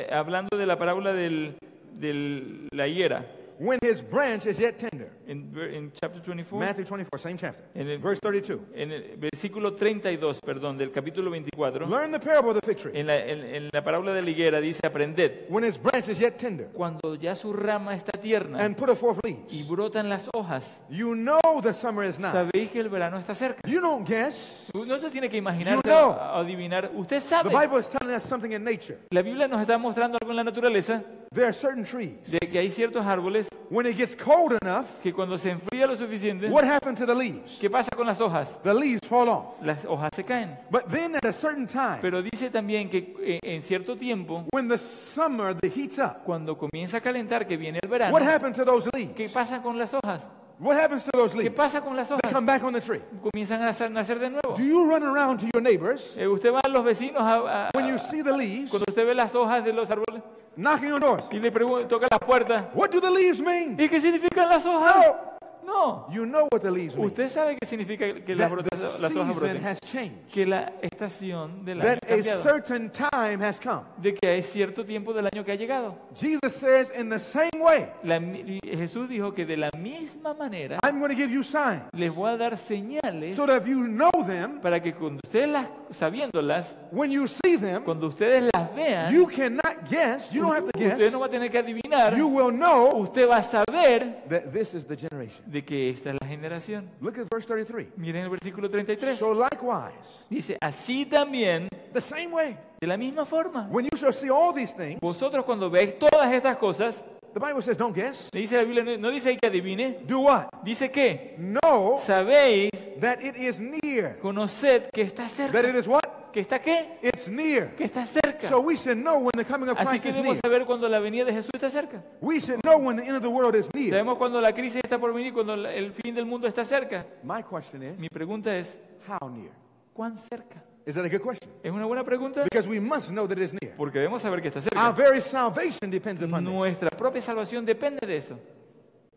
Hablando de la parábola de la higuera. When his branch is yet tender. En chapter 24, Matthew 24, same chapter. en el, Verse 32. en el versículo 32, perdón, del capítulo 24, Learn the parable of the fig tree. en la parábola de la higuera dice, aprended, When his branch is yet tender cuando ya su rama está tierna and putteth forth y leaves, brotan las hojas, you know the summer is nigh. sabéis que el verano está cerca. You don't guess. No se tiene que imaginar, You know. adivinar. Usted The sabe. Bible is telling us something in nature. La Biblia nos está mostrando algo en la naturaleza, There are certain trees. de que hay ciertos árboles When it gets cold enough, que cuando se enfría lo suficiente, what happened to the leaves? ¿qué pasa con las hojas? The leaves fall off. Las hojas se caen. But then at a certain time, Pero dice también que en cierto tiempo, when the summer the heats up, cuando comienza a calentar, que viene el verano, what happened to those ¿qué leaves? pasa con las hojas? What happens to those ¿Qué leaves? pasa con las They hojas? come back on the tree. Comienzan a nacer de nuevo. Do you run around to your neighbors Usted va a los vecinos when you see the leaves cuando usted ve las hojas de los árboles knocking on doors? y le pregunta, toca las puertas, What do the leaves mean? ¿y qué significan las hojas? No. You know what the leaves mean. Usted sabe qué significa que That las the hojas season broten. has changed. Que la estación del año ha That a cambiado. certain time has come. De que hay cierto tiempo del año que ha llegado. Jesus says, in the same way, Jesús dijo que de la misma manera I'm going to give you signs les voy a dar señales so that if you know them, para que cuando ustedes sabiéndolas, when you see them, cuando ustedes las vean, you cannot guess. You don't have to usted guess. no va a tener que adivinar, You will know usted va a saber that this is the generation de que esta es la generación. Look at verse 33. Miren el versículo 33. So likewise, Dice, así también, the same way, de la misma forma, when you shall see all these things, vosotros cuando veis todas estas cosas, the Bible says, don't guess. dice la Biblia, no dice que adivine, Do what? dice que Know sabéis, that it is near. conoced que está That it cerca. is what? ¿Que está qué? It's near. Que está cerca. So we should know when the coming of Así Christ que is debemos near. saber cuando la venida de Jesús está cerca. We should know when the end of the world is near. Sabemos cuando la crisis está por venir, cuando el fin del mundo está cerca. My question is, Mi pregunta es, how near? ¿cuán cerca? Is that a good question? ¿Es una buena pregunta? Because we must know that it is near. Porque debemos saber que está Our cerca. very salvation depends upon this. Nuestra propia salvación depende de eso.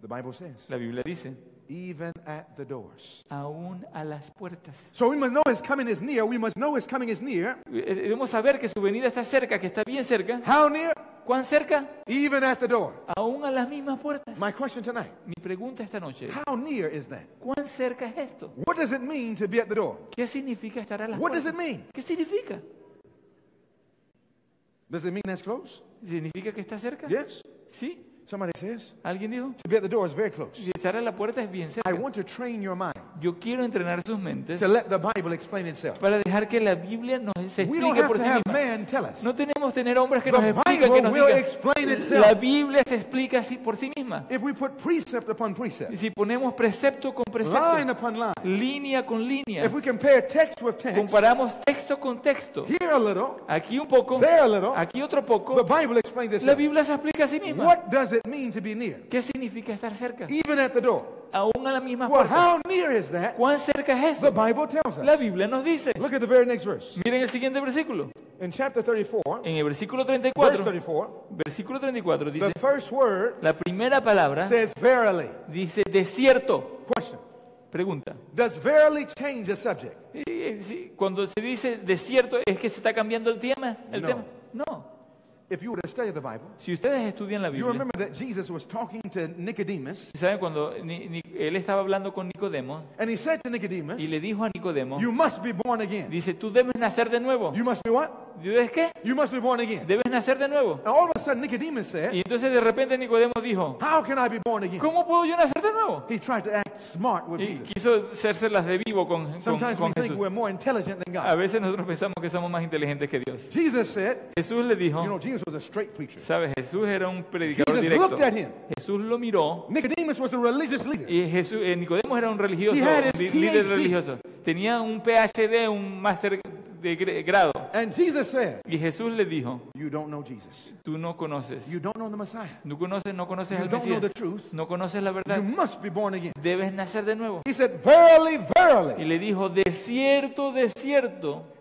The Bible says, La Biblia dice, even at the doors. aún a las puertas. So we must know his coming is near. We must know his coming is near. Debemos saber que su venida está cerca, que está bien cerca. How near? ¿Cuán cerca? Even at the door. Aún a las mismas puertas. My question tonight, Mi pregunta esta noche es, how near is that? ¿cuán cerca es esto? What does it mean to be at the door? ¿Qué significa estar a las What does puertas? it mean? ¿Qué significa? Does it mean that's close? ¿Significa que está cerca? Yes. ¿Sí? Somebody says, ¿Alguien dijo? to be at the door is very close. Si estar a la puerta es bien I cerca. want to train your mind Yo quiero entrenar sus mentes to let the Bible explain itself. para dejar que la Biblia nos se We don't explique have por to sí have misma. man tell us. No tenemos que tener hombres que The nos expliquen, que Bible nos will digan. explain La itself. Biblia se explica así por sí misma. If we put precept upon Y precept, si ponemos precepto con line precepto, upon line, línea con línea, if we compare text with text, comparamos texto con texto, here a little, aquí un poco, there a little, aquí otro the poco, Bible explains la itself. Biblia se explica a sí misma. What does it mean to be near? ¿Qué significa estar cerca? Even at the door. Aún a la misma Well, puerta. how near is that? ¿Cuán cerca es The eso? Bible tells La us. Biblia nos dice. Look at the very next verse. Miren el siguiente versículo. In chapter 34, En el versículo verse 34, 34, versículo 34 dice, the first word la primera palabra says verily. dice desierto. Question. Pregunta. Does verily change the subject? Sí, cuando se dice desierto, ¿es que se está cambiando el tema? No. No. If you were to study the Bible, Si ustedes estudian la you Biblia, remember that Jesus was talking to Nicodemus, ¿saben cuando él estaba hablando con Nicodemo and he said to y Nicodemus, le dijo a Nicodemo, you must be born again. dice, tú debes nacer de nuevo. You must be what? ¿Debes qué? You must be born again. Debes nacer de nuevo. Now all of a sudden Nicodemus said, Y entonces de repente Nicodemo dijo, how can I be born again? ¿cómo puedo yo nacer de nuevo? He tried to act smart with Y Jesus. quiso hacérselas de vivo con Sometimes we think Jesús. we're more intelligent than A God. veces nosotros pensamos que somos más inteligentes que Dios. Jesus said, Jesús le you dijo, know, Jesus was a straight preacher. ¿sabes? Jesús era un predicador Jesus directo. looked at him. Jesús lo miró Nicodemus was a religious leader. y Nicodemo era un religioso, He had his líder PhD. religioso. Tenía un PhD, un máster de grado. And Jesus said, Y Jesús le dijo, you don't know Jesus. tú no conoces. You don't know the Messiah. No conoces You al don't know Mesías. the truth. No conoces la You verdad. must be born again. Debes nacer de nuevo. He said, verily, Y verily, le dijo, de cierto,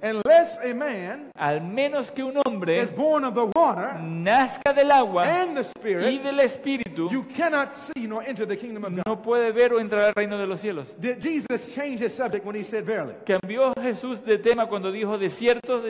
unless a man al menos que un hombre is born of the water nazca del agua and the y Spirit, del Espíritu, you cannot see nor enter the kingdom of God. no puede ver o entrar al reino de los cielos. Did Jesus change his subject when he said verily? ¿Cambió Jesús de tema cuando dijo desierto?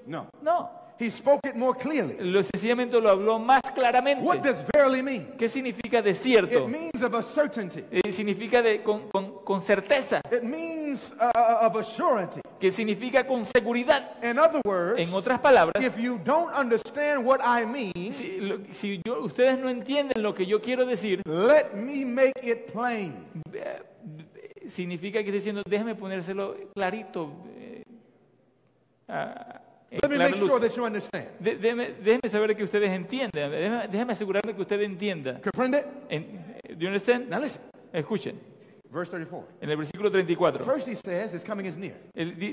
No. No. He spoke it more clearly. Sencillamente lo habló más claramente. What does verily mean? ¿Qué significa It desierto? means of a certainty. Significa con certeza. It means of a surety. Que significa con seguridad. In other words, En otras palabras, if you don't understand what I mean, si ustedes no entienden lo que yo quiero decir, let me make it plain. significa que está diciendo, déjeme ponérselo clarito. Let me clara make luz. sure that you understand. Déjeme saber que ustedes entiendan. Déjeme asegurarme que usted entienda. Comprende? Do you understand? Now listen. Escuchen. Verse 34. En el versículo 34. First he says his coming is near.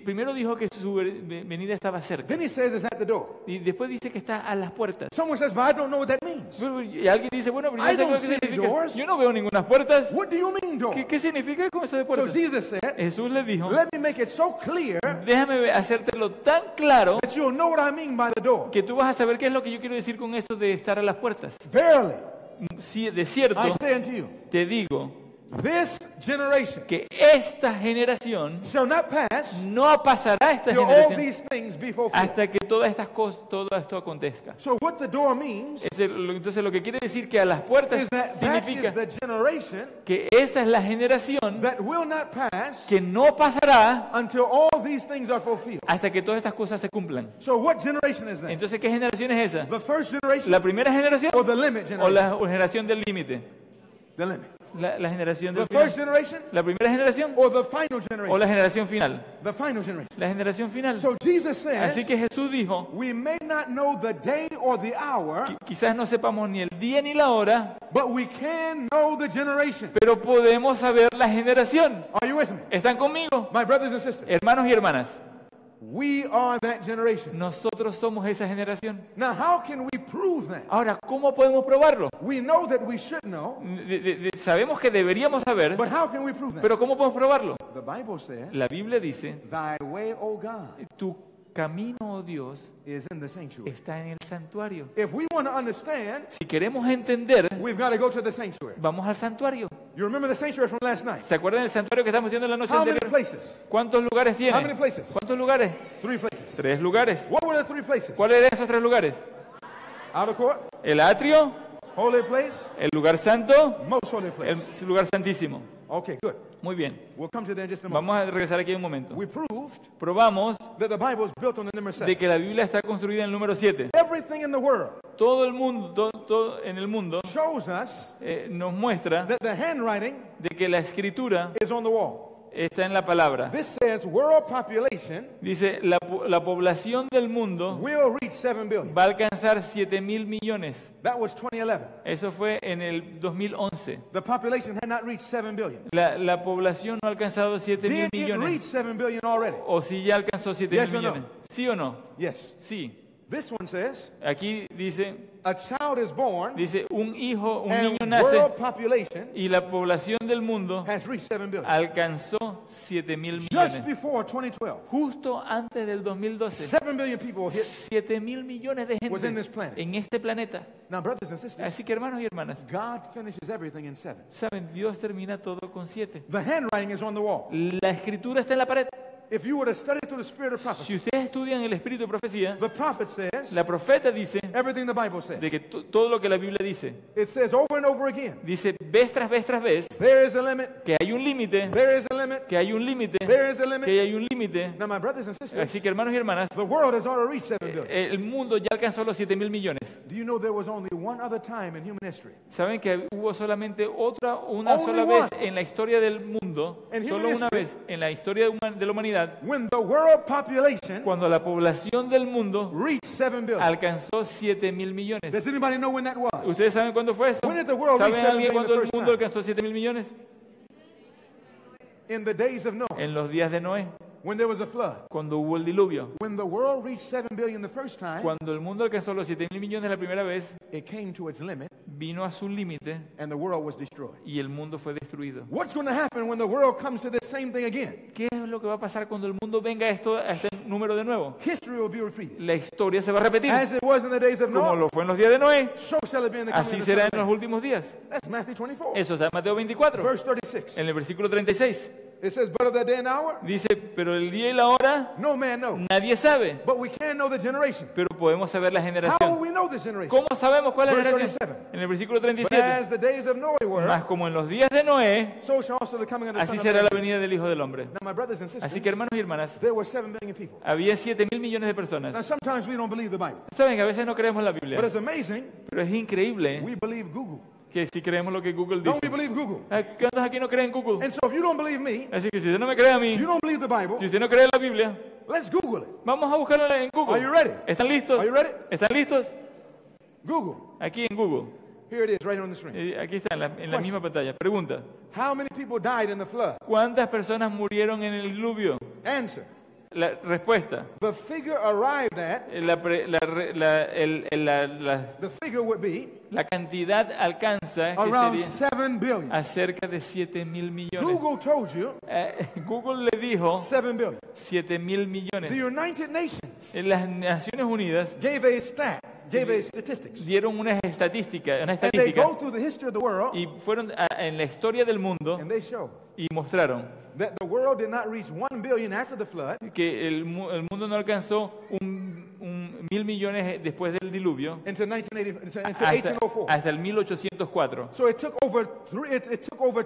Primero dijo que su venida estaba cerca. Then he says it's at the door. Y después dice que está a las puertas. Someone says, but I don't know what that means. Y alguien dice, bueno, pero I yo no sé don't qué see significa. doors. Yo no veo ninguna puertas. What do you mean door? ¿Qué significa con eso de So puertas? Jesus said, Jesús le dijo, let me make it so clear déjame hacértelo tan claro that you'll know what I mean by the door. que tú vas a saber qué es lo que yo quiero decir con esto de estar a las puertas. Verily, Sí, de cierto, I say unto you, te digo this generation que esta generación shall not pass no pasará esta till all generación these things be fulfilled. hasta que todas estas cosas, todo esto acontezca. So what the door means Entonces lo que quiere decir que a las puertas is that significa is the generation que esa es la generación that will not pass que no pasará until all these things are fulfilled. hasta que todas estas cosas se cumplan. So what generation is that? Entonces, ¿qué generación es esa? The first generation ¿La primera generación or the limit o generation? la generación del límite? The limit. La generación del The first final. generation ¿La primera generación or the final o generation? la generación final? The final generation. La generación final. So Jesus Así says, que Jesús dijo, we may not know the day or the hour, quizás no sepamos ni el día ni la hora, but we can know the generation. pero podemos saber la generación. Are you with me? ¿Están conmigo? My brothers and sisters, Hermanos y hermanas, we are that generation. nosotros somos esa generación. Now, how can we prove that? Ahora, ¿cómo podemos probarlo? We know that we should know, Sabemos que deberíamos saber, but how can we prove that? pero ¿cómo podemos probarlo? The Bible says, La Biblia dice, thy way, O God, tu camino, oh Dios, is in the sanctuary. está en el santuario. If we want to understand, Si queremos entender, we've got to go to the sanctuary. vamos al santuario. You remember the sanctuary from last night? ¿Se acuerdan del santuario que estamos viendo la noche How many anterior? places? ¿Cuántos lugares How many tiene? places? ¿Cuántos lugares? 3 places. 3 lugares. What were the 3 places? ¿Cuáles eran esos 3 lugares? Outer court, El atrio, holy place, el lugar santo, most holy place. el lugar santísimo. Okay, good. Muy bien. We'll come to that in just a moment. Vamos a regresar aquí un momento. We proved Probamos that the Bible is built on the number 7. de que la Biblia está construida en el número 7. Everything in the world Todo el mundo, todo en el mundo shows us nos muestra that the handwriting de que la escritura is on the wall. está en la palabra. This says world population Dice, la población del mundo will reach 7 billion. va a alcanzar 7.000 millones. That was 2011. Eso fue en el 2011. The population had not reached 7 billion. La población no ha alcanzado 7.000 Did it reach millones. 7 billion already? O si ya alcanzó 7.000 Yes or no? millones. ¿Sí o no? Yes. Sí. This one says Aquí dice, a child is born un hijo, un and niño nace world population y la población del mundo has reached 7 billion. alcanzó 7.000 Just millones. before 2012, Justo antes del 2012, 7 billion people hit. 7.000 millones de Was in gente this planet. en este planeta. Now, brothers and sisters, Así que hermanos y hermanas, God finishes everything in 7. saben, Dios termina todo con 7. The handwriting is on the wall. La escritura está en la pared. If you were to study through the spirit of Si prophecy, ustedes estudian el espíritu de profecía, the prophet says la profeta dice everything the Bible says. de que todo lo que la Biblia dice, It says over and over again, dice vez tras vez tras vez, there is a limit, que hay un límite, there is a limit, que hay un límite, there is a que limit. hay un límite. Now, my brothers and sisters, Así que hermanos y hermanas, the world has already reached 7 billion. el mundo ya alcanzó los 7.000 millones. Do you know there was only one other time in human history? ¿Saben que hubo solamente una Only sola one. vez en la historia del mundo, In solo human una history. vez en la historia de la humanidad, When the world population cuando la población del mundo reached 7 billion. alcanzó 7.000 millones? Does anybody know when that was? ¿Ustedes saben cuándo fue eso? When did the world reach ¿Saben 7 alguien billion cuándo the el first mundo time? alcanzó 7.000 millones? In the days of Noah, En los días de Noé, when there was a flood. cuando hubo el diluvio. When the world reached 7 billion the first time, Cuando el mundo alcanzó los 7.000 millones la primera vez, it came to its limit vino a su límite and the world was destroyed. y el mundo fue destruido. What's going to happen when the world comes to this same thing again? ¿Qué es lo que va a pasar cuando el mundo venga a este número de nuevo? History will be repeated. La historia se va a repetir. As it was in the days of Como Noah, lo fue en los días de Noé, so shall it be in the coming así of the será Son en of los Man. últimos días. That's Matthew 24, Eso está en Mateo 24, verse 36. en el versículo 36. It says, but of that day and hour, Dice, pero el día y la hora no man knows. nadie sabe, But we can know the generation. pero podemos saber la How will generación. we know this generation? ¿Cómo sabemos cuál es la Verse generación? 37. En el versículo But 37. as the days of Noah were, Más como en los días de Noé, so shall also the coming of the así Son of será Man. la venida del Hijo del Hombre. Now, my brothers and sisters, Así que hermanos y hermanas, there were 7 billion people. había 7.000 millones de Now, personas. sometimes we don't believe the Bible, Saben que a veces no creemos la but Biblia, it's amazing pero es increíble we believe Google. que si creemos lo que Google Don't dice. we believe Google? ¿Cuántos aquí no creen Google? And so if you don't believe me, Así que si usted no me cree a mí, you don't believe the Bible, si usted no cree la Biblia, let's Google it. vamos a buscarlo en Google. Are you ready? ¿Están listos? Are you ready? ¿Están listos? Google. Aquí en Google. Here it is, right here on the screen. Aquí está, en la misma pantalla. Pregunta. How many people died in the flood? ¿Cuántas personas murieron en el diluvio? Answer. La respuesta. The figure arrived at, the figure would be La cantidad alcanza que around sería 7 billion. a cerca de 7.000 millones. Google told you Google le dijo 7 billion. 7.000 The millones. United Nations En las Naciones Unidas gave a statistics. dieron una estadística, And they go through the history of the world y fueron en la historia del mundo and they show y mostraron that the world did not reach 1 billion after the flood que el mundo no alcanzó un 1.000 millones después del diluvio until 1980, until hasta, 1804. hasta el 1804. So it took over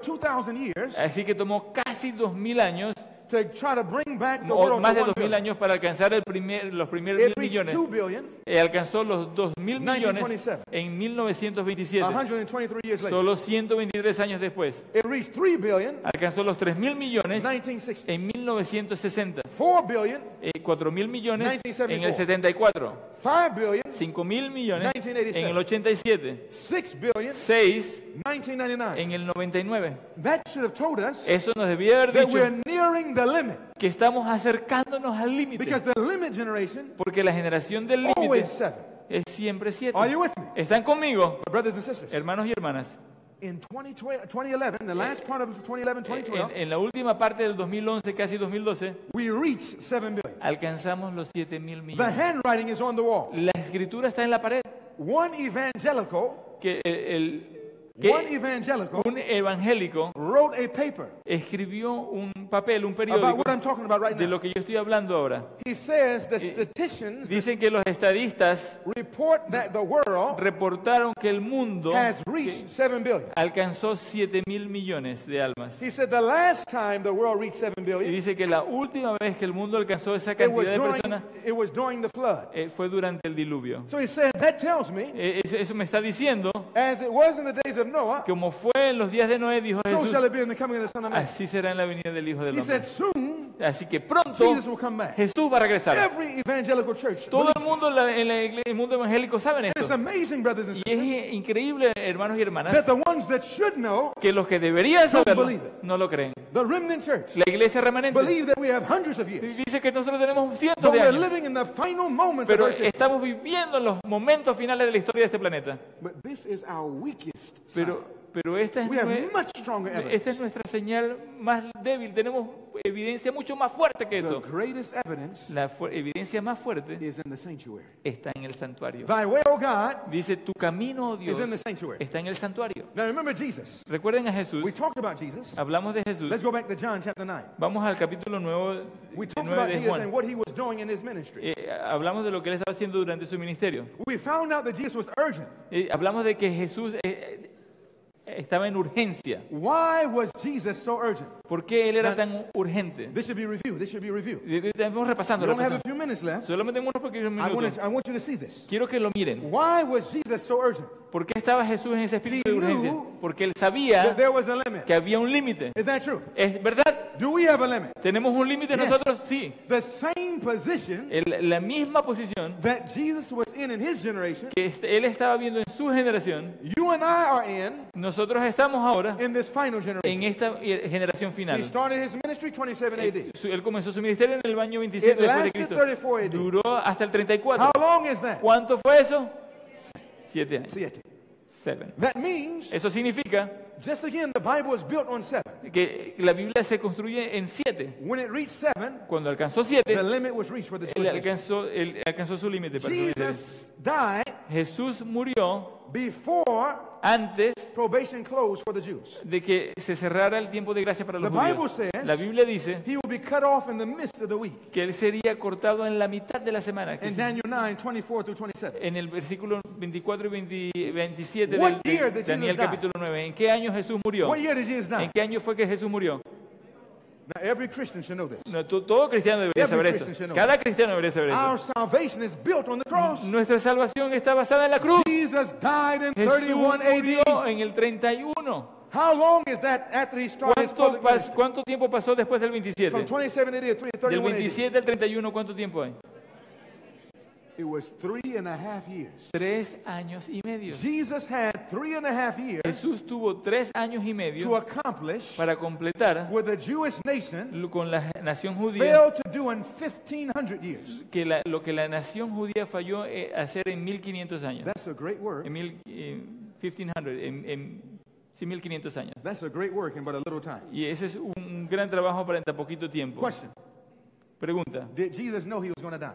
2,000 years Así que tomó casi 2.000 años to try to bring back the o world más to de 1 2.000 billion. años para alcanzar los primeros It 1.000 reached millones. 2 billion Alcanzó los 2.000 millones 1927. en 1927, 123 years later. solo 123 años después. It reached 3 billion Alcanzó los 3.000 millones 1960. en 1960, 4 billion, 4.000 millones en el 1974. 74, 5 billion, 5.000 millones 1987. en el 87, 6 billion, 6 1999. en el 99. That should have told us Eso nos debía haber that dicho we're nearing the limit. que estamos acercándonos al límite, Because the limit generation, porque la generación del límite always 7. es siempre 7. Are you with me? ¿Están conmigo, Brothers and sisters, hermanos y hermanas? in 2011, the last part of 2011, 2012, En la última parte del 2011, casi 2012, we reached 7 billion. alcanzamos los 7.000 The millones. handwriting is on the wall. La escritura está en la pared. One evangelical, Que, one evangelical un evangélico wrote a paper escribió un papel, un about periódico, what I'm talking about right de now. lo que yo estoy hablando ahora. He says the statisticians Dicen que los estadistas report that the world reportaron que el mundo has reached 7 billion. alcanzó 7.000 millones de almas. He said the last time the world reached 7 Y billion, dice que la última vez que el mundo alcanzó esa it was cantidad de personas during the flood. fue durante el diluvio. So he said that tells me, Eso me está diciendo, as it was in the days of Noah, como fue en los días de Noé, dijo so Jesús, shall it be in the coming of the Son of Man. así será en la venida del Hijo del He said Hombre. soon Así que pronto Jesus will come back. Jesús va a regresar. Every evangelical church Todo el believes mundo this. en el mundo evangélico saben It's esto. amazing, brothers and Y sisters, es increíble, hermanos y hermanas, that the ones that should know, que los que deberían saberlo believe it. no lo creen. the remnant church, La iglesia remanente believe that we have hundreds of years. dice que nosotros tenemos cientos But de we're años, living in the final moments of pero our existence. estamos viviendo en los momentos finales de la historia de este planeta. But this is our weakest side. Pero esta We have es much stronger esta es evidence. nuestra señal más débil. Tenemos evidencia mucho más fuerte que The eso. greatest evidence La evidencia más fuerte is in the sanctuary. está en el santuario. Thy way, O God, Dice, tu camino, oh Dios, is in the sanctuary. está en el santuario. Now remember Jesus. Recuerden a Jesús. We talked about Jesus. Hablamos de Jesús. Let's go back to John chapter 9. Vamos al capítulo We talked 9 about de Jesus and Juan. what he was doing in his ministry. Hablamos de lo que él estaba haciendo durante su ministerio. We found out that Jesus was urgent. Hablamos de que Jesús estaba en urgencia. Why was Jesus so urgent? ¿Por qué él era tan urgente? This should be reviewed. This should be reviewed. Estamos repasando. We only have a few minutes left. Solamente unos poquitos minutos. I want you to see this. Quiero que lo miren. Why was Jesus so urgent? ¿Por qué estaba Jesús en ese espíritu de He urgencia? knew Porque él That sabía there was a limit. que había un límite. Is that true? ¿Es verdad? Do we have a limit? ¿Tenemos un límite Yes. nosotros? Sí. The same position La misma posición that Jesus was in his generation, que él estaba viendo en su generación, you and I are in nosotros estamos ahora in this final en generation. esta generación He final. started his ministry 27 AD. Él comenzó su ministerio en el año 27 It después de lasted Cristo. 34 AD. Duró hasta el 34. How long is that? ¿Cuánto fue eso? 7 años. 7. 7. That means, Eso significa just again, the Bible was built on 7. que la Biblia se construye en 7. When it reached 7, Cuando alcanzó the 7, limit was reached for the él church. alcanzó su límite para su ministerio. Jesus died Jesús murió before antes probation closed for the Jews. de que se cerrara el tiempo de gracia para los The Bible judíos. says La Biblia dice he will be cut off in the midst of the week. que él sería cortado en la mitad de la semana. In Daniel 9, 24 through 27. En el versículo 24 y 27 What de year did Daniel Jesus die? capítulo 9. ¿En qué año Jesús murió? What year did Jesus die? ¿En qué año fue que Jesús murió? Now, every Christian should know this. No, todo cristiano debería Every saber Christian esto. should know. Cada cristiano debería saber Our esto. salvation is built on the cross. Nuestra salvación está basada en la cruz. Jesus died in Jesús 31 murió AD. en el 31. How long is that after he started his public ministry? ¿Cuánto tiempo pasó después del 27? From 27 AD to Del 31 AD. 27 al 31, ¿cuánto tiempo hay? It was 3.5 years. 3 años y medio. Jesus had 3.5 years Jesús tuvo 3 años y to medio accomplish para completar what the Jewish nation con la nación judía failed to do in 1,500 years. que lo que la nación judía falló hacer en 1500 años. That's a great work. En 1500, sí, 1500 años. That's a great work in but a little time. Y ese es un gran trabajo para en tan poquito tiempo. Question. Pregunta, Did Jesus know he was going to die?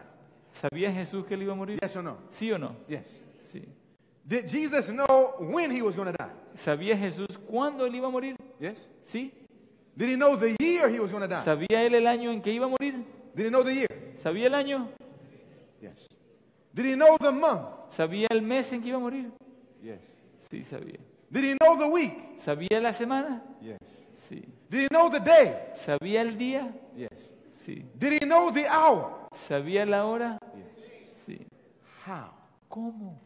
¿sabía Jesús que él iba a morir? Yes or no? ¿Sí o no? Yes. Sí. Did Jesus know when he was going to die? ¿Sabía Jesús cuándo él iba a morir? Yes. Sí. Did he know the year he was going to die? ¿Sabía él el año en que iba a morir? Did he know the year? ¿Sabía el año? Yes. Did he know the month? ¿Sabía el mes en que iba a morir? Yes. Sí, sabía. Did he know the week? ¿Sabía la semana? Yes. Sí. Did he know the day? ¿Sabía el día? Yes. Sí. Did he know the hour? ¿Sabía la hora? Sí. How? ¿Cómo?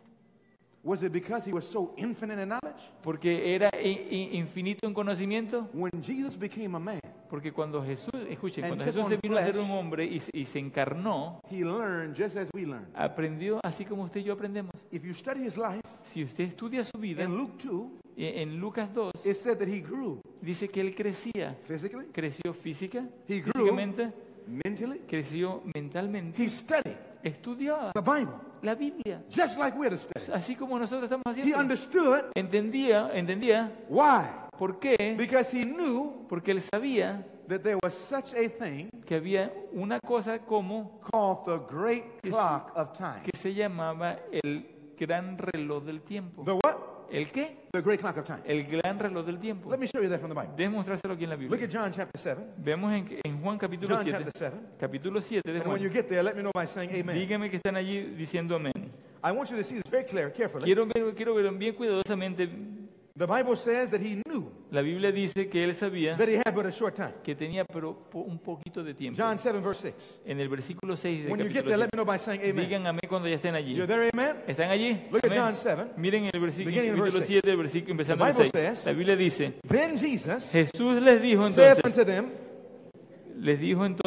Was it because he was so infinite in knowledge? Porque era infinito en conocimiento. When Jesus became a man, Porque cuando Jesús, escuchen, And cuando took Jesús on se vino a ser flesh. un hombre y se encarnó, he learned just as we learn. aprendió así como usted y yo aprendemos. If you study his life, Si usted estudia su vida, in Luke 2, en Lucas 2, it said that he grew dice que él crecía. physically, Creció física, He grew. físicamente, mentally. creció mentalmente, He studied estudiaba the Bible la Biblia, just like we're to study. así como nosotros estamos He haciendo. understood Entendía, why. ¿por qué? Because he knew Porque él sabía that there was such a thing que había una cosa como called the great Que clock of time. que se llamaba el gran reloj del tiempo. The what? ¿El qué? The great clock of time. El gran reloj del tiempo. Let me show you that from the Bible. Déjeme mostrárselo aquí en la Look Biblia. at John chapter 7. Vemos en Juan capítulo John 7. chapter 7. Capítulo 7 de And when you Juan. get there, let me know by saying amen. Dígame que están allí diciendo amén. I want you to see this very clear, carefully. Quiero verlo bien cuidadosamente. The Bible says that he knew La Biblia dice que él sabía that he had but a short time. que tenía pero un poquito de tiempo. John 7, verse 6. En el versículo 6 del When you get capítulo there, let 7. me know by saying amen. Digan amén cuando ya estén allí. You're there, amen? ¿Están allí? Look at Amén. John 7. Miren el Beginning in capítulo verse 7, el versículo empezando The en el Bible 6. says, La Biblia dice, Then Jesus Jesús les dijo said entonces, unto them,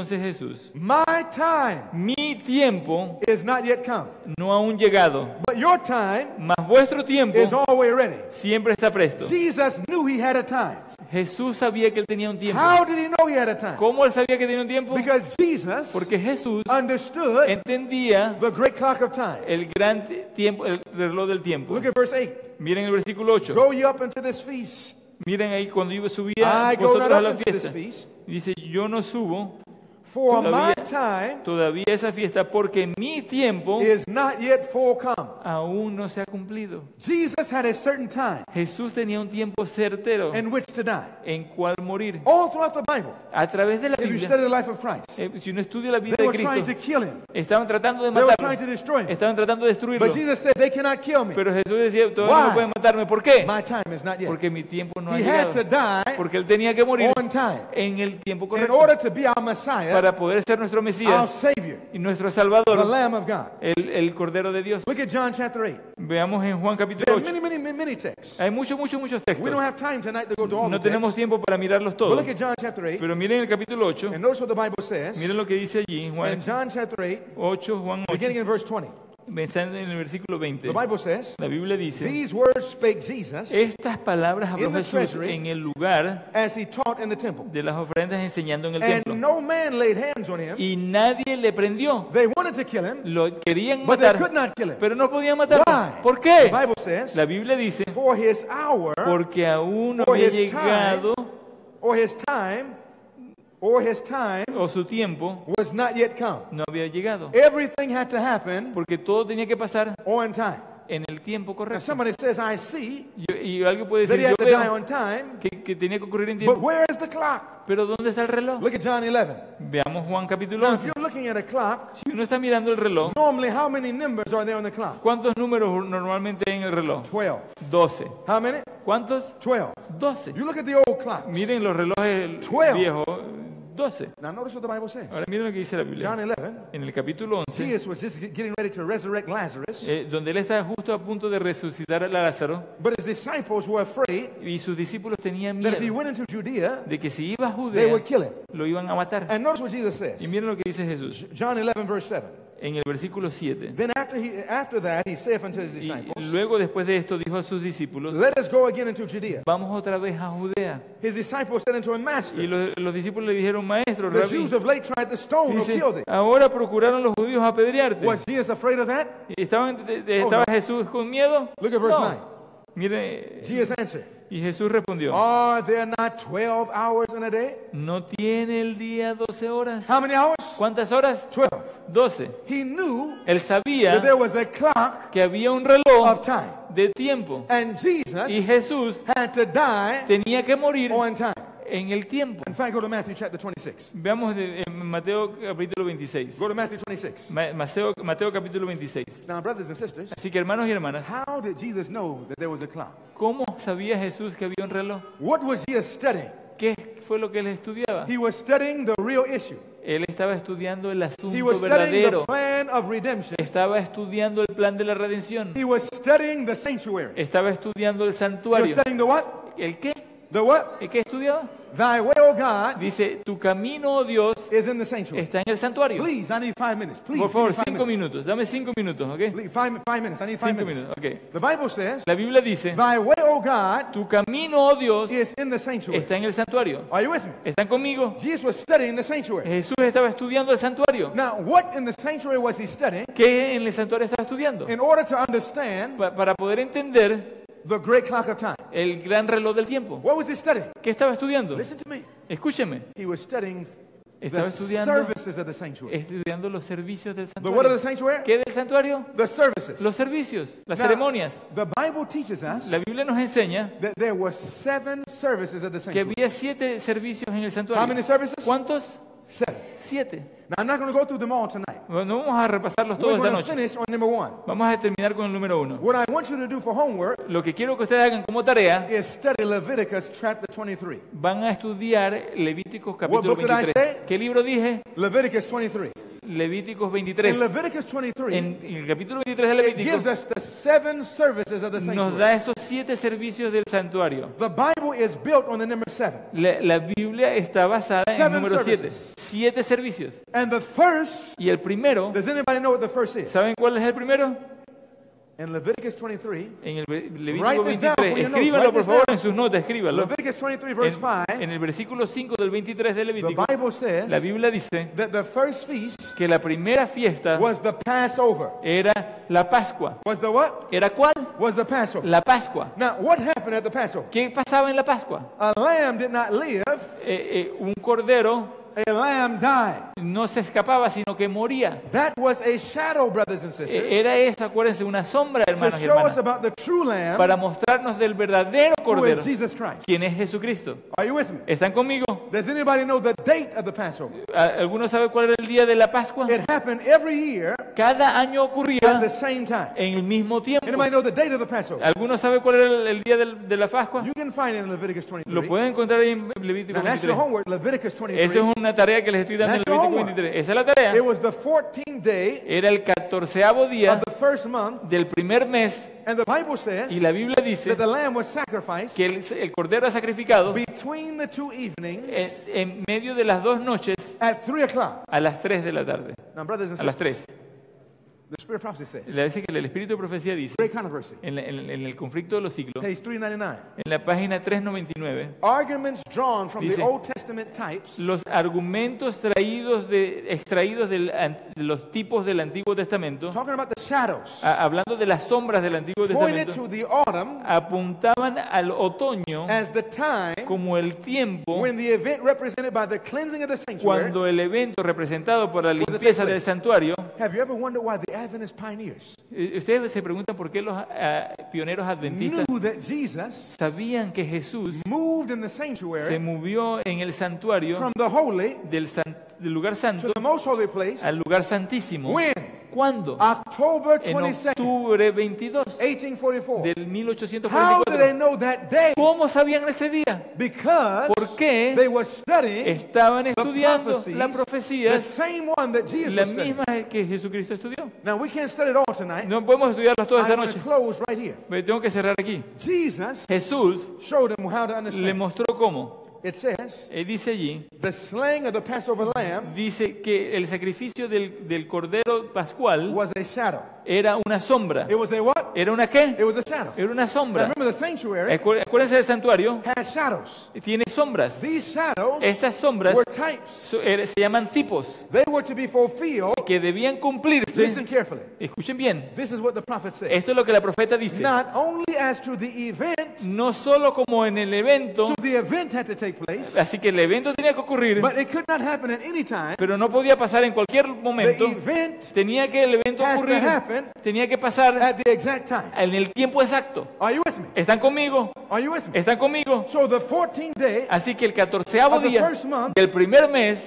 Jesús, My time mi tiempo is not yet come, no ha aún llegado, but your time mas vuestro tiempo is always ready. siempre está presto. Jesus knew he had a time. Jesús sabía que él tenía un tiempo. How did he know he had a time? ¿Cómo él sabía que tenía un tiempo? Because Jesus Porque Jesús understood entendía the great clock of time. el gran tiempo, el reloj del tiempo. Look at verse 8. Miren el versículo 8. Go ye up into this feast. Miren ahí cuando yo subía I go vosotros not a la up into this fiesta. feast, Dice, yo no subo for Todavía- my time todavía a esa fiesta porque mi tiempo is not yet full come. aún no se ha cumplido. Jesus had a certain time Jesús tenía un tiempo certero in which to die. en cual morir. All throughout the Bible, A través de la if you Biblia, study the life of Christ, si uno estudia la vida they de were trying to Cristo, kill him. estaban tratando de They were matarlo, trying to destroy him. estaban tratando de destruirlo. But Jesus said, they cannot kill me. Pero Jesús decía, todavía Why? no pueden matarme. ¿Por qué? My time is not yet. Porque mi tiempo no ha He had to llegado. die Porque él tenía que morir on time en el tiempo in correcto order to be our Messiah, para poder ser nuestro our Mesías Savior, y nuestro the Salvador, Lamb of God. el Cordero de Dios. Look at John chapter 8. Veamos en Juan capítulo There are 8. many texts. Hay muchos We textos. don't have time tonight to go to all No the tenemos texts. tiempo para mirarlos But todos. look at John chapter 8. Pero miren el capítulo 8. And notice what the Bible says. Miren lo que dice allí en In Juan John chapter 8, 8, Juan 8, beginning in verse 20. pensando en el versículo 20. The Bible says, La Biblia dice, These words spake Jesus estas palabras habló In the Jesús treasury, en el lugar as he taught in the temple. de las ofrendas enseñando en el And templo. no man laid hands on him. Y nadie le prendió. They wanted to kill him, Lo querían but they could matar, not kill him. pero no podían matarlo. Why? ¿Por The qué? Bible says, La Biblia dice, For his hour, porque aún no For había his time, llegado or his time o su tiempo was not yet come. no había llegado. Everything had to happen Porque todo tenía que pasar on time. en el tiempo Now correcto. somebody says, I see Y alguien puede that decir, he had yo to die veo on time, que tenía que ocurrir en but tiempo. where is the clock? Pero ¿dónde está el reloj? Look at John 11. Veamos Juan capítulo Now, if 11. you're looking at a clock, Si uno está mirando el reloj, normally how many numbers are there on the clock? ¿cuántos números normalmente hay en el reloj? 12. 12. How many? ¿Cuántos? 12. 12. You look at the old clocks. Miren los relojes 12. viejos, 12. Now notice what the Bible says. Ahora miren lo que dice la Biblia. John 11. En el capítulo 11, Jesus was just getting ready to resurrect Lazarus, donde él está justo a punto de resucitar a Lázaro, but his disciples were afraid y sus discípulos tenían that if he miedo went into Judea, de que si iba a they would Judea, kill him. lo iban a matar. And notice what Jesus says. Y miren lo que dice Jesús John 11, verse 7. en el versículo 7. Then after that, he saith unto his Y disciples, luego después de esto dijo a sus discípulos, Let us go again into Judea. vamos otra vez a Judea. His disciples said unto him, Y Master, los discípulos le dijeron, maestro, the rabí, Jews of late tried to stone or dice, kill thee. ahora procuraron los judíos apedrearte. Was Jesus afraid of that? ¿Y ¿Estaba Jesús con miedo? Look at verse No. 9. Mire, Jesus answered, y Jesús respondió, Are there not 12 hours in a day? ¿no tiene el día 12 horas? How many hours? ¿Cuántas horas? 12. 12. He knew Él that there sabía was a clock que había un reloj of time. de tiempo And y Jesus Jesús had to die tenía que morir on time. en el tiempo. In fact, go to Matthew chapter 26. Veamos en Mateo capítulo 26. Go to Matthew 26. Mateo capítulo 26. Now, brothers and sisters, Así que hermanos y hermanas, how did Jesus know that there was a clock? ¿cómo sabía Jesús que había un reloj? What was he studying? ¿Qué fue lo que él estudiaba? He was studying the real issue. Él estaba estudiando el He asunto was studying the verdadero. plan of redemption. Estaba estudiando el plan de la redención. He was studying the sanctuary. Estaba estudiando el He was santuario. studying the what? ¿El qué? The what? ¿El qué estudiaba? Thy way, O God, Dice, tu camino, oh Dios, is in the sanctuary. está en el santuario. Please, I need 5 minutes. Please, Por favor, give me 5 5 minutes. minutos. Dame 5 minutos, ¿ok? Please, 5 minutes. I need 5 5 minutes. minutos, ok. The Bible says, La Biblia dice, Thy way, O God, tu camino, oh Dios, is in the sanctuary. está en el santuario. Are you with me? ¿Están conmigo? Jesus was studying the sanctuary. Jesús estaba estudiando el santuario. Now, what in the sanctuary was he studying? ¿Qué en el santuario estaba estudiando? In order to understand Para poder entender the great clock of time. el gran reloj del tiempo. What was he studying? ¿Qué estaba estudiando? Listen to me. Escúcheme. He was studying Estaba the estudiando, services of the sanctuary. estudiando los servicios del The what of the santuario. sanctuary? ¿Qué del santuario? The services. Los servicios, las Now, ceremonias. the Bible teaches us La Biblia nos enseña that there were 7 services of the que sanctuary. había 7 servicios en el How santuario. many services? ¿Cuántos? 7. 7. Now, I'm not going to go through them all tonight. No vamos a repasarlos We're todos esta going to noche. finish on number 1. Vamos a terminar con el número 1. What I want you to do for homework Lo que quiero que ustedes hagan como tarea, is study Leviticus chapter 23. van a estudiar Levíticos capítulo book did I 23. say? ¿Qué libro dije? Leviticus 23. Levíticos In 23. Leviticus 23, En el capítulo 23 de it gives Levíticos us the 7 services of the nos sanctuary. da esos 7 servicios del santuario. The Bible is built on the number 7. La Biblia está basada en el 7 número 7. services. 7 servicios. And the first, Y el primero, does anybody know what the first is? ¿saben cuál es el primero? In Leviticus 23, En el Levítico Write this down 23. for your notes. Escríbanlo, Write por this favor, down. en sus notas, escríbanlo. Leviticus 23 verse 5, En el versículo 5 del 23 de the Levítico, Bible says la Biblia dice that the first feast que la primera fiesta was the Passover. era la Pascua. Was the what? ¿Era cuál? Was the Passover. La Pascua. Now, what happened at the Passover? ¿Qué pasaba en la Pascua? A lamb did not live, Un cordero a lamb died. no se escapaba, sino que moría. That was a shadow, brothers and sisters, Era eso, acuérdense, una sombra, to hermanos y show us hermanas, about the true lamb, para mostrarnos del verdadero who cordero, is Jesus Christ. quien es Jesucristo. Are you with me? ¿Están conmigo? Does anybody know the date of the Passover? ¿Alguno sabe cuál era el día de la Pascua? It happened every year Cada año at ocurría the same time. en el mismo tiempo. Anybody know the date of the Passover? ¿Alguno sabe cuál era el día de la Pascua? You can find it in Leviticus Lo 23. pueden encontrar ahí en Levítico Now that's your 23. homework, Leviticus Esa 23. es una tarea que les estoy dando en That's your Levítico homework. 23. Esa es la tarea. It was the 14th day Era el 14º día of the first month, del primer mes and the Bible y says la Biblia dice that the lamb was sacrificed que el cordero era sacrificado between the 2 evenings en medio de las 2 noches at 3 o'clock. a las 3 de la tarde. Now, brothers and A las sisters, 3. the Spirit of Prophecy says, Le dice que el Espíritu de Profecía dice, great controversy, en el conflicto de los siglos, page 399. en la página 399, Arguments drawn from the Dice, Old Testament types los argumentos extraídos de los tipos del Antiguo Testamento, talking about the shadows hablando de las sombras del Antiguo pointed Testamento, to the autumn apuntaban al otoño as the time como el tiempo when the event represented by the cleansing of the sanctuary. cuando el evento representado por la limpieza del santuario. Have you ever wondered why the Adventist pioneers Ustedes se preguntan por qué los pioneros adventistas knew that Jesus sabían que Jesús moved in the se sanctuary movió en el santuario from the holy del lugar to santo the most holy place? al lugar santísimo. When? ¿Cuándo? October En 22nd, octubre 22 1844. del How did they 1844. know that day? ¿Cómo sabían ese día? Because ¿Por qué they were studying estaban the estudiando prophecies, las the profecías, same one that Jesus la was studying. misma que Jesucristo estudió? Now, we can't study it all tonight. No podemos estudiarlas todas esta I'm going noche. to close right here. Pero tengo que cerrar aquí. Jesus Jesús showed them how to le understand. mostró cómo. It says, Dice allí, the slaying of the Passover lamb dice que el sacrificio del cordero pascual was a shadow. era una sombra. It was a what? ¿Era una qué? It was a shadow. Era una Now, sombra. remember, the sanctuary Acuérdense del santuario, has shadows. tiene sombras. These shadows Estas sombras were types. se llaman tipos They were to be fulfilled. que debían cumplirse. Listen carefully. Escuchen bien, This is what the prophet says. esto es lo que la profeta dice. Not only as to the event, No solo como en el evento, so the event had to take place, así que el evento tenía que ocurrir, but it could not happen at any time. pero no podía pasar en cualquier The momento. event Tenía que el evento has to ocurrir, happen tenía que pasar at the exact time. en el tiempo exacto. Are you with me? ¿Están conmigo? Are you with me? ¿Están conmigo? So the 14th day Así que el 14º of the día first month del primer mes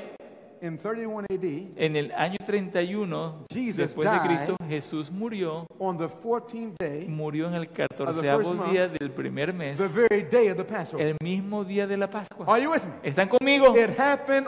in 31 AD, En el año 31 Jesus después de died Cristo, Jesús murió on the 14th day, murió en el first 14º month, día del primer mes, the very day of the Passover. el mismo día de la Pascua. Are you with me? ¿Están conmigo? It happened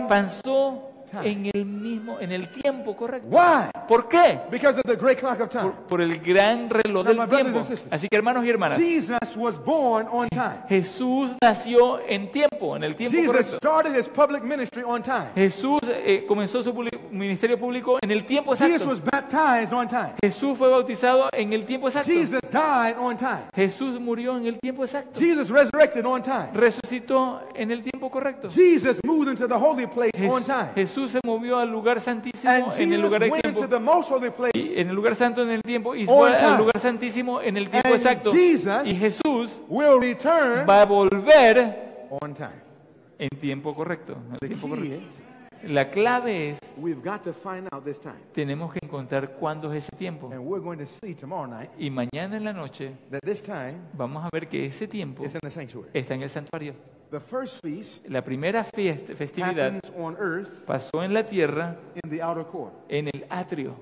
Pasó time. en el tiempo correcto. Why? ¿Por qué? Because of the great clock of time. Por el gran reloj Now, del my brothers tiempo. and sisters, Así que hermanos y hermanas, Jesus was born on time. Jesús nació en el tiempo Jesus correcto. started his public ministry on time. Jesús comenzó su ministerio público en el tiempo Jesus exacto. was baptized on time. Jesús fue bautizado en el tiempo exacto. Jesus died on time. Jesús murió en el tiempo exacto. Jesus resurrected on time. Resucitó en el tiempo correcto. Jesus moved into the holy place on time. Jesús se movió al lugar santísimo And en el Jesus lugar del went tiempo. into the most holy Y place en el lugar santo en el tiempo y On fue time. al lugar santísimo en el tiempo And exacto. Jesus Y Jesús will return va a volver on time. en tiempo correcto. En el The tiempo key correcto. is La clave es, we've got to find out this time. tenemos que encontrar cuándo es ese tiempo. And we're going to see tomorrow night Y mañana en la noche that this time vamos a ver que ese tiempo is in the sanctuary. está en el santuario. The first feast La primera festividad happens on earth pasó en la tierra, in the outer court. en el atrio.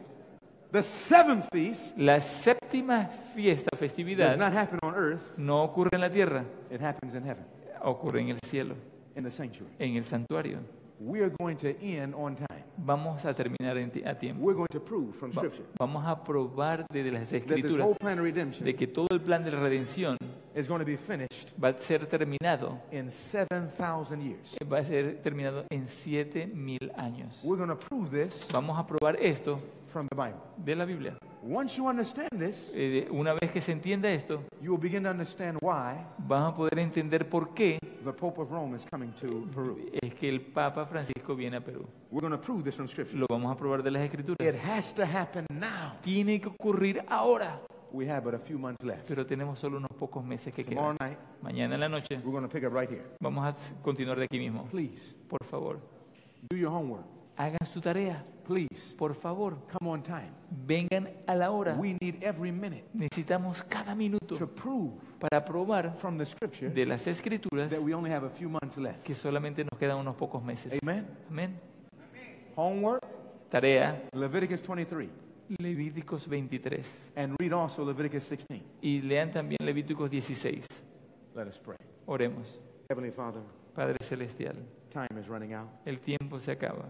The seventh feast La séptima fiesta, does festividad, not happen on earth, no ocurre en la tierra, it happens in heaven, ocurre en el cielo, in the sanctuary. en el santuario. We are going to end on time. Vamos a terminar a tiempo. We're going to prove from Scripture Vamos a probar desde las that this escrituras whole plan of redemption de que todo el plan de la redención is going to be finished va a ser terminado, in 7,000 years. va a ser terminado en 7.000 años. We're going to prove this Vamos a probar esto from the Bible. de la Biblia. Once you understand this, Una vez que se entienda esto, you will begin to understand why vamos a poder entender por qué the Pope of Rome is coming to Peru. es que el Papa Francisco viene a Perú. We're going to prove this from Scripture. Lo vamos a probar de las escrituras. It has to happen now. Tiene que ocurrir ahora, We have but a few months left. pero tenemos solo unos pocos meses que Tomorrow quedan. night, Mañana en la noche we're going to pick up right here. vamos a continuar de aquí mismo. Please, Por favor, do your homework. hagan su tarea. Please, Por favor, come on time. vengan a la hora. We need every minute Necesitamos cada minuto to prove para probar from the Scripture de las escrituras that we only have a few months left. que solamente nos quedan unos pocos meses. Amen? Amén. Homework, Tarea, Leviticus 23. Levíticos 23. And read also Leviticus 16. Y lean también Levíticos 16. Let us pray. Oremos. Heavenly Father, Padre Celestial, time is running out. el tiempo se acaba.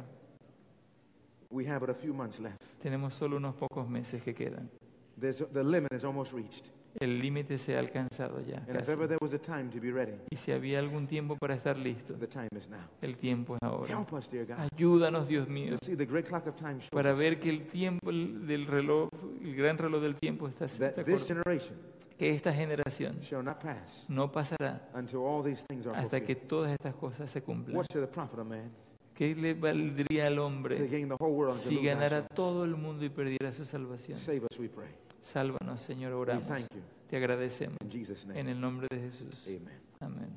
We have but a few months left. Tenemos solo unos pocos meses que quedan. The limit is almost reached. El límite se ha alcanzado ya. And if Casi. ever there was a time to be ready, Y si había algún tiempo para estar listo, the time is now. el tiempo es ahora. Help us, dear God, Ayúdanos, Dios mío, to see the great clock of time shows para us ver que el tiempo del reloj, el gran reloj del tiempo está that this corto. generation Que esta generación shall not pass no pasará until all these things are hasta que fulfilled. todas estas cosas se cumplan. What should the profit of man ¿Qué le valdría al to hombre gain the whole world and to si lose our ganara soul? todo el mundo y perdiera su salvación? Save us, we pray. Sálvanos, Señor, We oramos. thank you. Te agradecemos In Jesus' en name, el nombre de Jesús. amen. Amén.